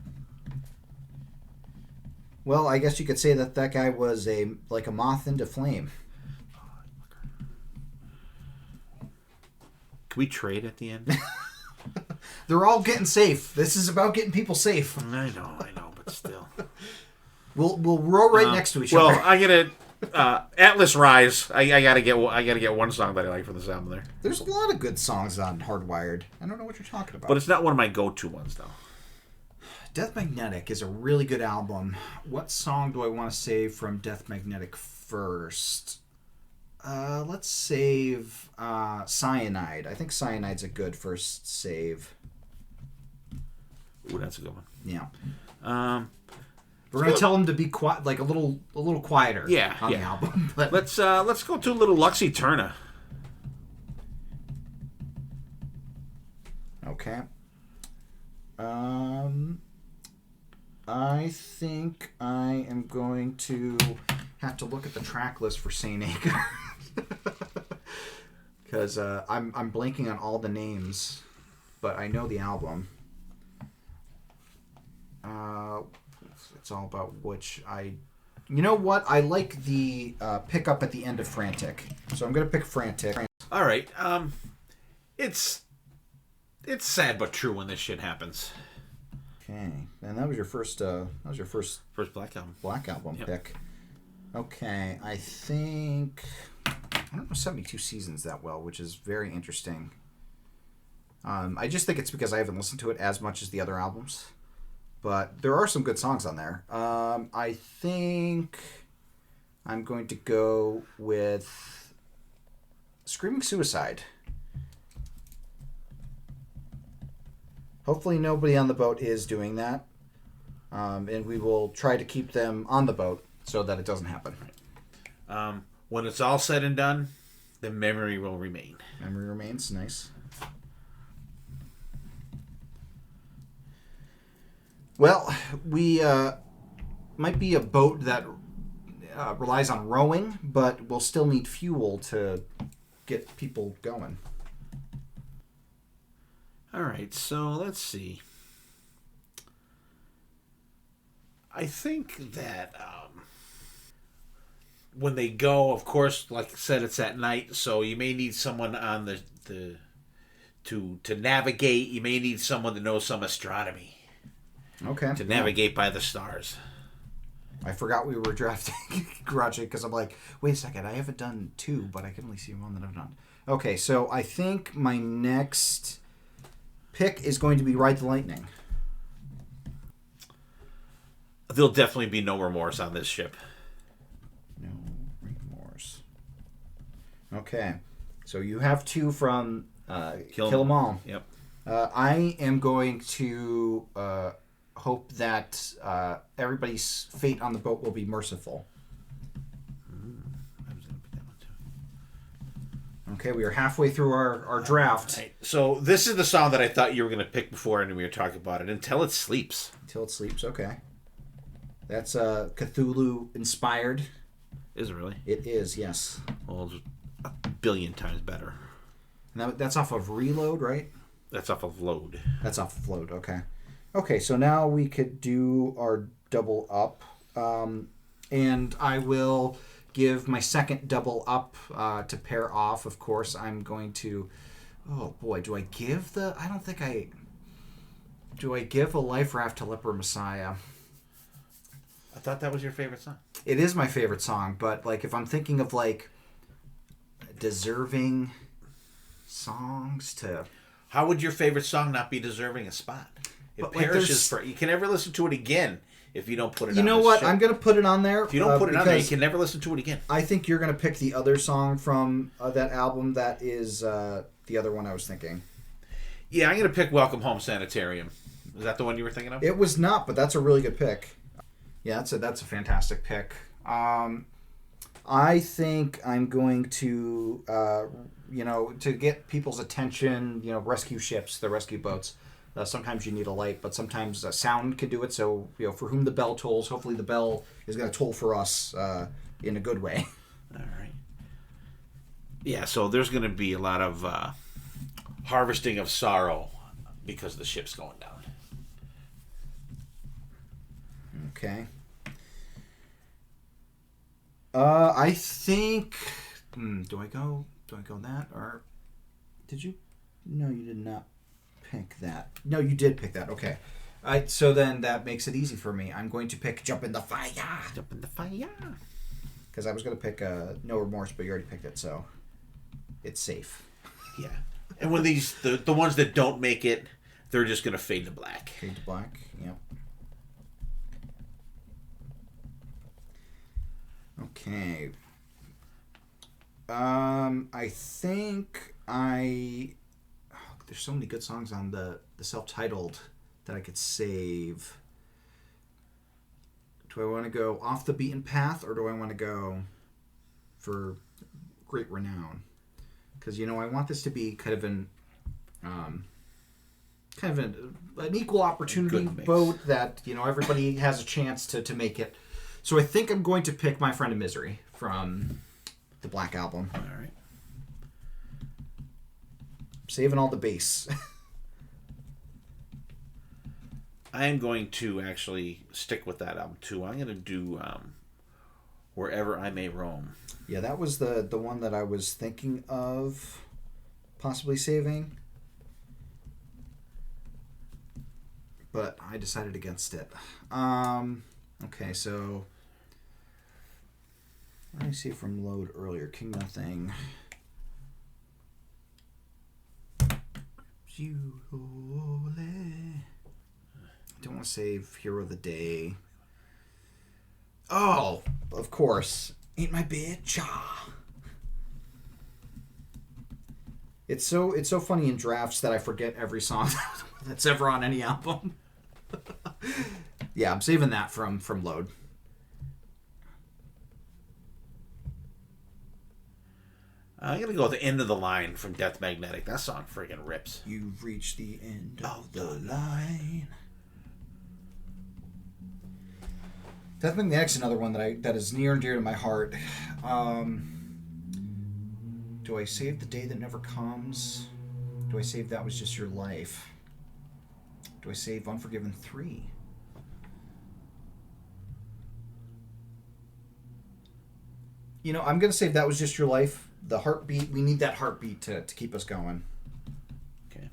Well, I guess you could say that guy was like a moth into flame. Can we trade at the end? They're all getting safe. This is about getting people safe. I know, but still. We'll row right next to each other. Well, I'm gonna Atlas Rise. I gotta get one song that I like from this album there. There's a lot of good songs on Hardwired. I don't know what you're talking about. But it's not one of my go-to ones though. Death Magnetic is a really good album. What song do I want to save from Death Magnetic first? Let's save Cyanide. I think Cyanide's a good first save. Ooh, that's a good one. Yeah. We're gonna tell him to be quiet, like a little quieter. Yeah, on the album. But let's go to a little Luxy Turner. Okay. I think I am going to have to look at the track list for Saint Anger because I'm blanking on all the names, but I know the album. It's all about which I. You know what? I like the pickup at the end of Frantic, so I'm gonna pick Frantic. All right. It's sad but true when this shit happens. Okay, and that was your first. First Black Album. Black Album Yep. pick. Okay, I think I don't know 72 Seasons that well, which is very interesting. I just think it's because I haven't listened to it as much as the other albums, but there are some good songs on there. I think I'm going to go with Screaming Suicide. Hopefully nobody on the boat is doing that. And we will try to keep them on the boat so that it doesn't happen. When it's all said and done, the memory will remain. Memory remains. Nice. Well, we might be a boat that relies on rowing, but we'll still need fuel to get people going. All right, so let's see. I think that when they go, of course, like I said, it's at night, so you may need someone on the to navigate. You may need someone to know some astronomy. Okay. To navigate by the stars. I forgot we were drafting Garage because I'm like, wait a second, I haven't done two, but I can only see one that I've done. Okay, so I think my next pick is going to be Ride the Lightning. There'll definitely be no remorse on this ship. No remorse. Okay, so you have two from Kill 'Em All. Yep. I am going to hope that everybody's fate on the boat will be merciful. I was gonna pick that one too. Okay, we are halfway through our draft. Right. So this is the song that I thought you were going to pick before, and we were talking about it. Until It Sleeps. Until It Sleeps, okay. That's Cthulhu inspired. Is it really? It is, yes. Well, it's a billion times better. And that's off of Reload, right? That's off of Load. That's off of Load, okay. Okay, so now we could do our double up. And I will give my second double up to pair off. Of course, I'm going to... Oh, boy, do I give the... I don't think I... Do I give a Life Raft to Leper Messiah? I thought that was your favorite song. It is my favorite song, but like if I'm thinking of like deserving songs to... How would your favorite song not be deserving a spot? It But, like, perishes for... You can never listen to it again if you don't put it on. You know this what? shit. I'm going to put it on there. If you don't put it on there, you because can never listen to it again. I think you're going to pick the other song from that album that is the other one I was thinking. Yeah, I'm going to pick Welcome Home Sanitarium. Is that the one you were thinking of? It was not, but that's a really good pick. Yeah, that's a fantastic pick. I think I'm going to, to get people's attention, rescue ships, the rescue boats. Sometimes you need a light, but sometimes sound can do it. So, for whom the bell tolls, hopefully the bell is going to toll for us in a good way. All right. Yeah, so there's going to be a lot of harvesting of sorrow because the ship's going down. Okay. I think. Do I go that or did you? No, you did not pick that. No, you did pick that. Okay. So then that makes it easy for me. I'm going to pick "Jump in the Fire." Jump in the fire. Because I was going to pick "No Remorse," but you already picked it, so it's safe. Yeah. And when the ones that don't make it, they're just going to fade to black. Fade to black. Yep. Okay. I think there's so many good songs on the self-titled that I could save. Do I want to go Off the Beaten Path, or do I want to go for Great Renown? Because, I want this to be kind of an equal opportunity boat that, everybody has a chance to make it. So I think I'm going to pick My Friend in Misery from the Black Album. All right. Saving all the bass. I am going to actually stick with that album too. I'm going to do Wherever I May Roam. Yeah, that was the one that I was thinking of possibly saving. But I decided against it. Okay, so let me see from Load earlier. King Nothing. I don't want to save Hero of the Day. Oh, of course. Ain't My Bitch. It's so funny in drafts that I forget every song that's ever on any album. Yeah, I'm saving that from Load. I'm going to go with The End of the Line from Death Magnetic. That song friggin' rips. You've reached the end of the line. Death Magnetic's another one that is near and dear to my heart. Do I save The Day That Never Comes? Do I save That Was Just Your Life? Do I save Unforgiven 3? I'm going to save That Was Just Your Life. The heartbeat, we need that heartbeat to keep us going. Okay.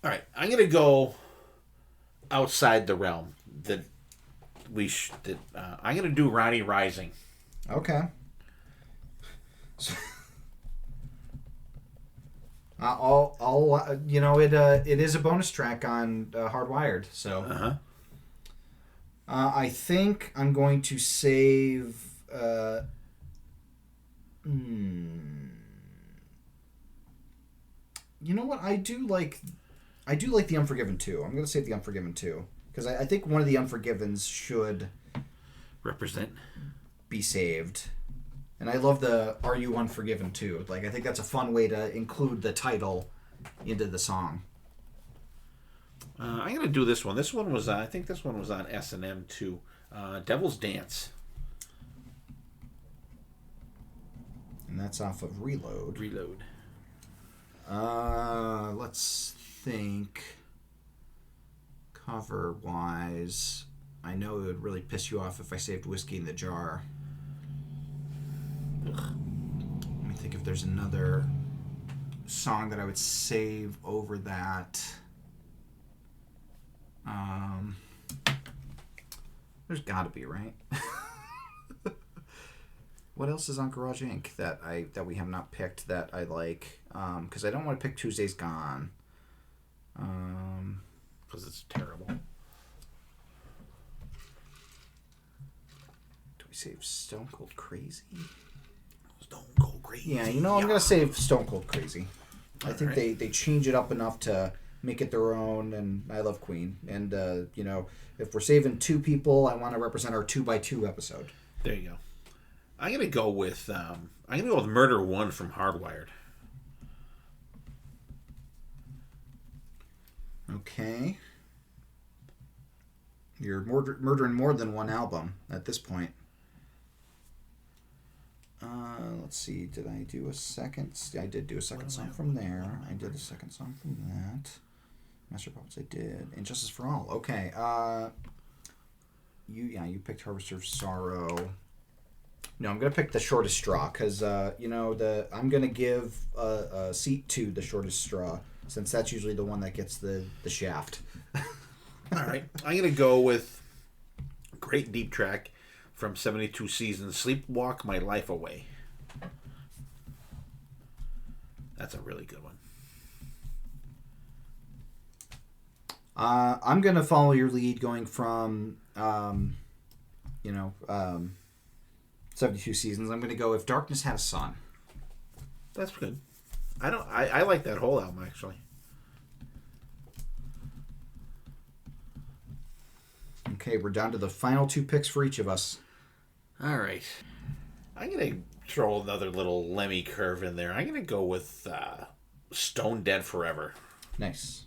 All right, I'm going to go outside the realm that I'm going to do Ronnie Rising. Okay. It is a bonus track on Hardwired, so I think I'm going to save. You know what? I do like The Unforgiven 2. I'm going to save The Unforgiven 2 because I think one of the Unforgivens should represent be saved. And I love the Are You Unforgiven too. I think that's a fun way to include the title into the song. I'm going to do this one. This one was, I think this one was on S&M too. Devil's Dance. And that's off of Reload. Let's think. Cover-wise, I know it would really piss you off if I saved Whiskey in the Jar. Let me think if there's another song that I would save over that. There's got to be, right? What else is on Garage Inc. that we have not picked that I like? Because I don't want to pick Tuesday's Gone. Because it's terrible. Do we save Stone Cold Crazy? Stone Cold Crazy. Yeah, I'm going to save Stone Cold Crazy. I think they change it up enough to make it their own, and I love Queen. And, if we're saving two people, I want to represent our 2x2 episode. There you go. I'm gonna go with Murder One from Hardwired. Okay. You're murdering more than one album at this point. Let's see. Did I do a second? I did do a second song from there. I did a second song from that. Master Puppets I did. And Justice for All. Okay. You picked Harvester of Sorrow. No, I'm going to pick The Shortest Straw because, I'm going to give a seat to The Shortest Straw since that's usually the one that gets the shaft. All right. I'm going to go with a great deep track from 72 Seasons, Sleepwalk My Life Away. That's a really good one. I'm going to follow your lead going from, 72 Seasons. I'm going to go If Darkness Had a Son. That's good. I like that whole album, actually. Okay, we're down to the final two picks for each of us. All right. I'm going to throw another little Lemmy curve in there. I'm going to go with Stone Dead Forever. Nice.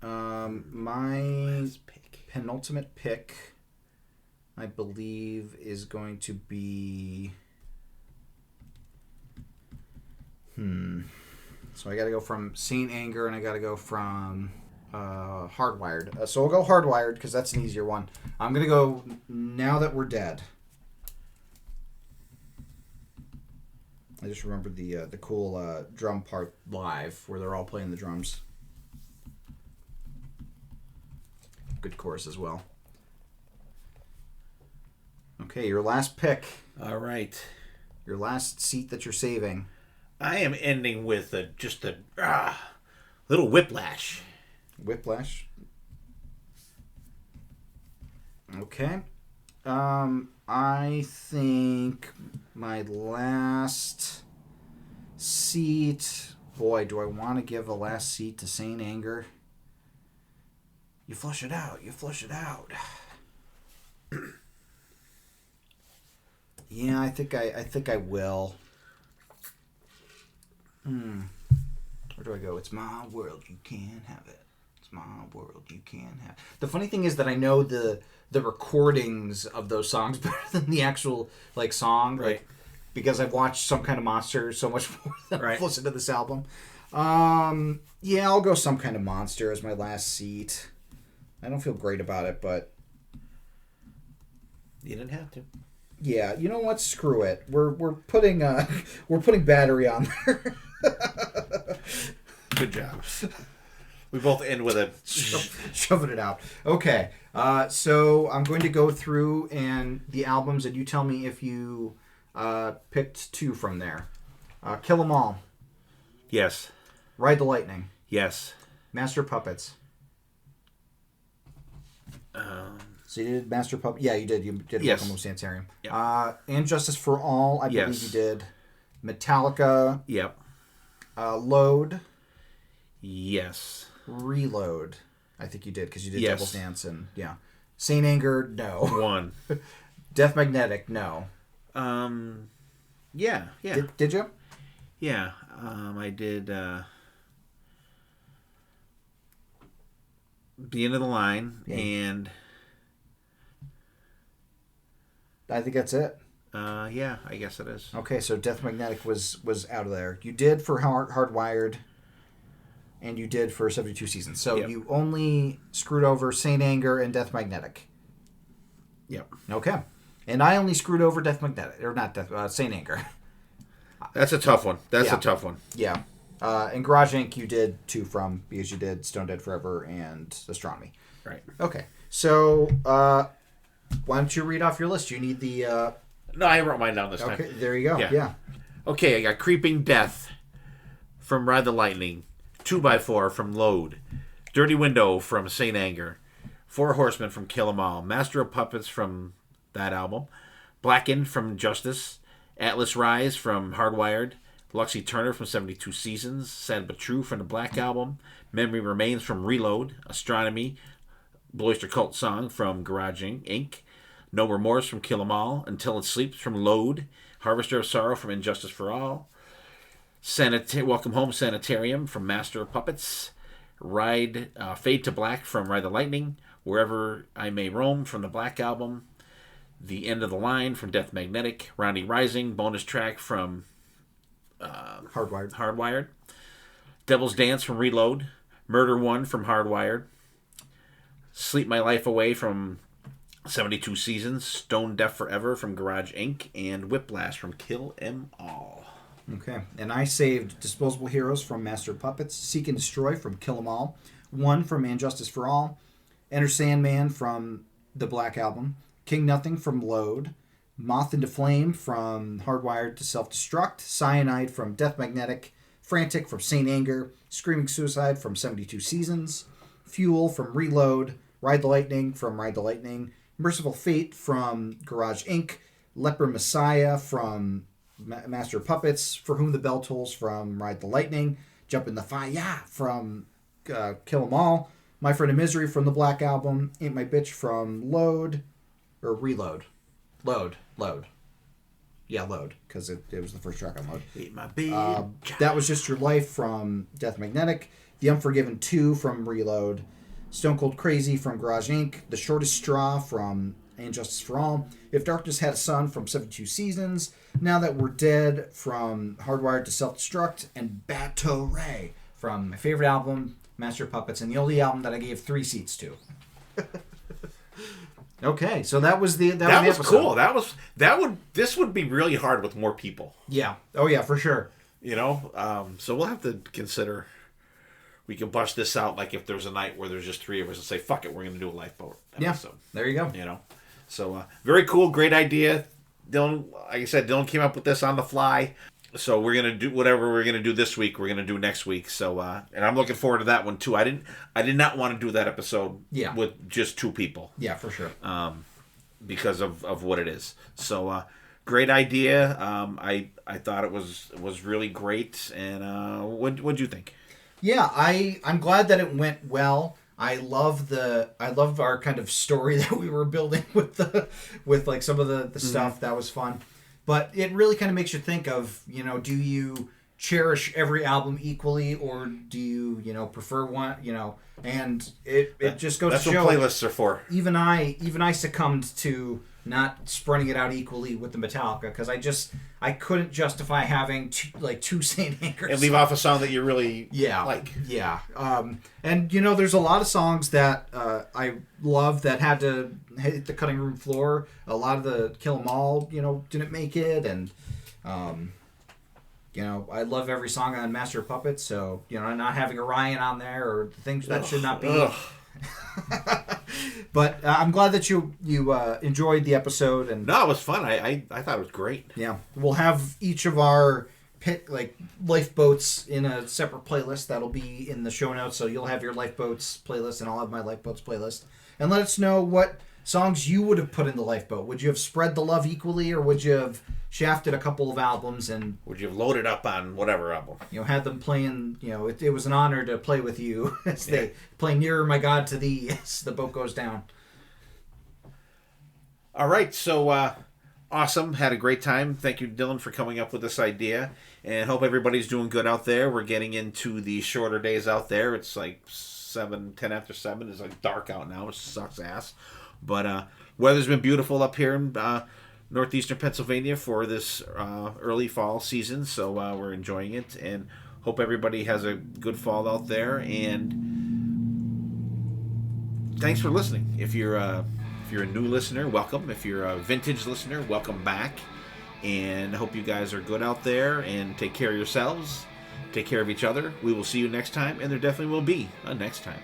My penultimate pick, I believe, is going to be... So I got to go from Saint Anger, and I got to go from Hardwired. So we'll go Hardwired, because that's an easier one. I'm going to go Now That We're Dead. I just remember the cool drum part live, where they're all playing the drums. Good chorus as well. Okay, your last pick. All right. Your last seat that you're saving. I am ending with just a little Whiplash. Whiplash. Okay. I think my last seat... Boy, do I want to give a last seat to Saint Anger. You flush it out. You flush it out. Yeah, I think I will. Where do I go? It's my world, you can't have it. It's my world, you can't have it. The funny thing is that I know the recordings of those songs better than the actual song, right? Because I've watched Some Kind of Monster so much more than I've listened to this album. Yeah, I'll go Some Kind of Monster as my last seat. I don't feel great about it, but you didn't have to. Yeah, you know what? Screw it. We're putting Battery on there. Good job. We both end with a shoving it out. Okay, so I'm going to go through and the albums, and you tell me if you picked two from there. Kill 'Em All. Yes. Ride the Lightning. Yes. Master Puppets. So you did Master Puppet. Yeah, you did. You did yes. Welcome to Sanitarium. Yep. And Justice for All, I believe you did. Metallica. Yep. Load. Yes. Reload. I think you did because you did Devil's Dance and Saint Anger. No. One. Death Magnetic. No. Yeah. Did you? Yeah. I did. The End of the Line and. I think that's it. Yeah, I guess it is. Okay, so Death Magnetic was out of there. You did for Hardwired, and you did for 72 Seasons. So you only screwed over Saint Anger and Death Magnetic. Yep. Okay. And I only screwed over Death Magnetic, or not Saint Anger. That's a tough one. That's a tough one. Yeah. And Garage Inc. you did two from, because you did Stone Dead Forever and Astronomy. Right. Okay. So, why don't you read off your list? You need the... No, I wrote mine down this time. Okay, there you go. Yeah. Okay, I got Creeping Death from Ride the Lightning, 2x4 from Load, Dirty Window from Saint Anger, Four Horsemen from Kill 'Em All, Master of Puppets from that album, Blackened from Justice, Atlas Rise from Hardwired, Luxie Turner from 72 Seasons, Sad But True from the Black Album, Memory Remains from Reload, Astronomy, Bloister Cult Song from Garage Inc., No Remorse from Kill 'Em All, Until It Sleeps from Load, Harvester of Sorrow from Injustice for All, Welcome Home Sanitarium from Master of Puppets, Fade to Black from Ride the Lightning, Wherever I May Roam from the Black Album, The End of the Line from Death Magnetic, Roundy Rising, bonus track from Hardwired, Devil's Dance from Reload, Murder One from Hardwired, Sleep My Life Away from 72 Seasons, Stone Deaf Forever from Garage Inc., and Whiplash from Kill 'Em All. Okay, and I saved Disposable Heroes from Master of Puppets, Seek and Destroy from Kill 'Em All, One from Injustice for All, Enter Sandman from the Black Album, King Nothing from Load, Moth into Flame from Hardwired to Self-Destruct, Cyanide from Death Magnetic, Frantic from Saint Anger, Screaming Suicide from 72 Seasons, Fuel from Reload, Ride the Lightning from Ride the Lightning, Merciful Fate from Garage Inc., Leper Messiah from Master of Puppets, For Whom the Bell Tolls from Ride the Lightning, Jump in the Fire from Kill 'Em All, My Friend in Misery from the Black Album, Ain't My Bitch from Reload. Yeah, Load, because it was the first track on Load. Ain't My Bitch. That Was Just Your Life from Death Magnetic, The Unforgiven 2 from Reload, Stone Cold Crazy from Garage Inc., The Shortest Straw from Injustice for All, If Darkness Had a Sun from 72 Seasons, Now That We're Dead from Hardwired to Self-Destruct, and Bateau Ray from my favorite album, Master of Puppets, and the only album that I gave 3 seats to. Okay, so that was the that was episode. Cool. This would be really hard with more people. Yeah. Oh yeah, for sure. You know, so we'll have to consider. We can bust this out like if there's a night where there's just 3 of us and say, "Fuck it, we're going to do a Lifeboat episode." Yeah. There you go. You know, so very cool, great idea. Dylan, like I said, Dylan came up with this on the fly. So we're gonna do whatever we're gonna do this week. We're gonna do next week. So and I'm looking forward to that one too. I did not want to do that episode with just 2 people. Yeah, for sure. Because of what it is. So great idea. I thought it was really great. And what'd you think? Yeah, I'm glad that it went well. I love our kind of story that we were building with like some of the stuff that was fun. But it really kind of makes you think of, you know, do you cherish every album equally, or do you, you know, prefer one, you know? And it just goes to show. That's what playlists are for. Even I succumbed to not spreading it out equally with the Metallica, because I couldn't justify having two Saint Anger and leave off a song that you really like. Yeah. And you know, there's a lot of songs that I love that had to hit the cutting room floor. A lot of the Kill 'Em All, you know, didn't make it, and you know, I love every song on Master of Puppets. So you know, not having Orion on there or things that should not be. But I'm glad that you enjoyed the episode. And no, it was fun. I thought it was great. Yeah, we'll have each of our Lifeboats in a separate playlist that'll be in the show notes. So you'll have your Lifeboats playlist, and I'll have my Lifeboats playlist. And let us know what songs you would have put in the Lifeboat. Would you have spread the love equally, or would you have shafted a couple of albums, and would you have loaded up on whatever album? You know, had them playing. You know, it was an honor to play with you as they play "Nearer, My God, to Thee" as the boat goes down. All right, so awesome. Had a great time. Thank you, Dylan, for coming up with this idea, and hope everybody's doing good out there. We're getting into the shorter days out there. It's like 10 after 7. It's like dark out now. It sucks ass, but weather's been beautiful up here in northeastern Pennsylvania for this early fall season, so we're enjoying it, and hope everybody has a good fall out there. And thanks for listening. If you're a new listener, welcome. If you're a vintage listener, welcome back. And I hope you guys are good out there, and take care of yourselves, take care of each other. We will see you next time, and there definitely will be a next time.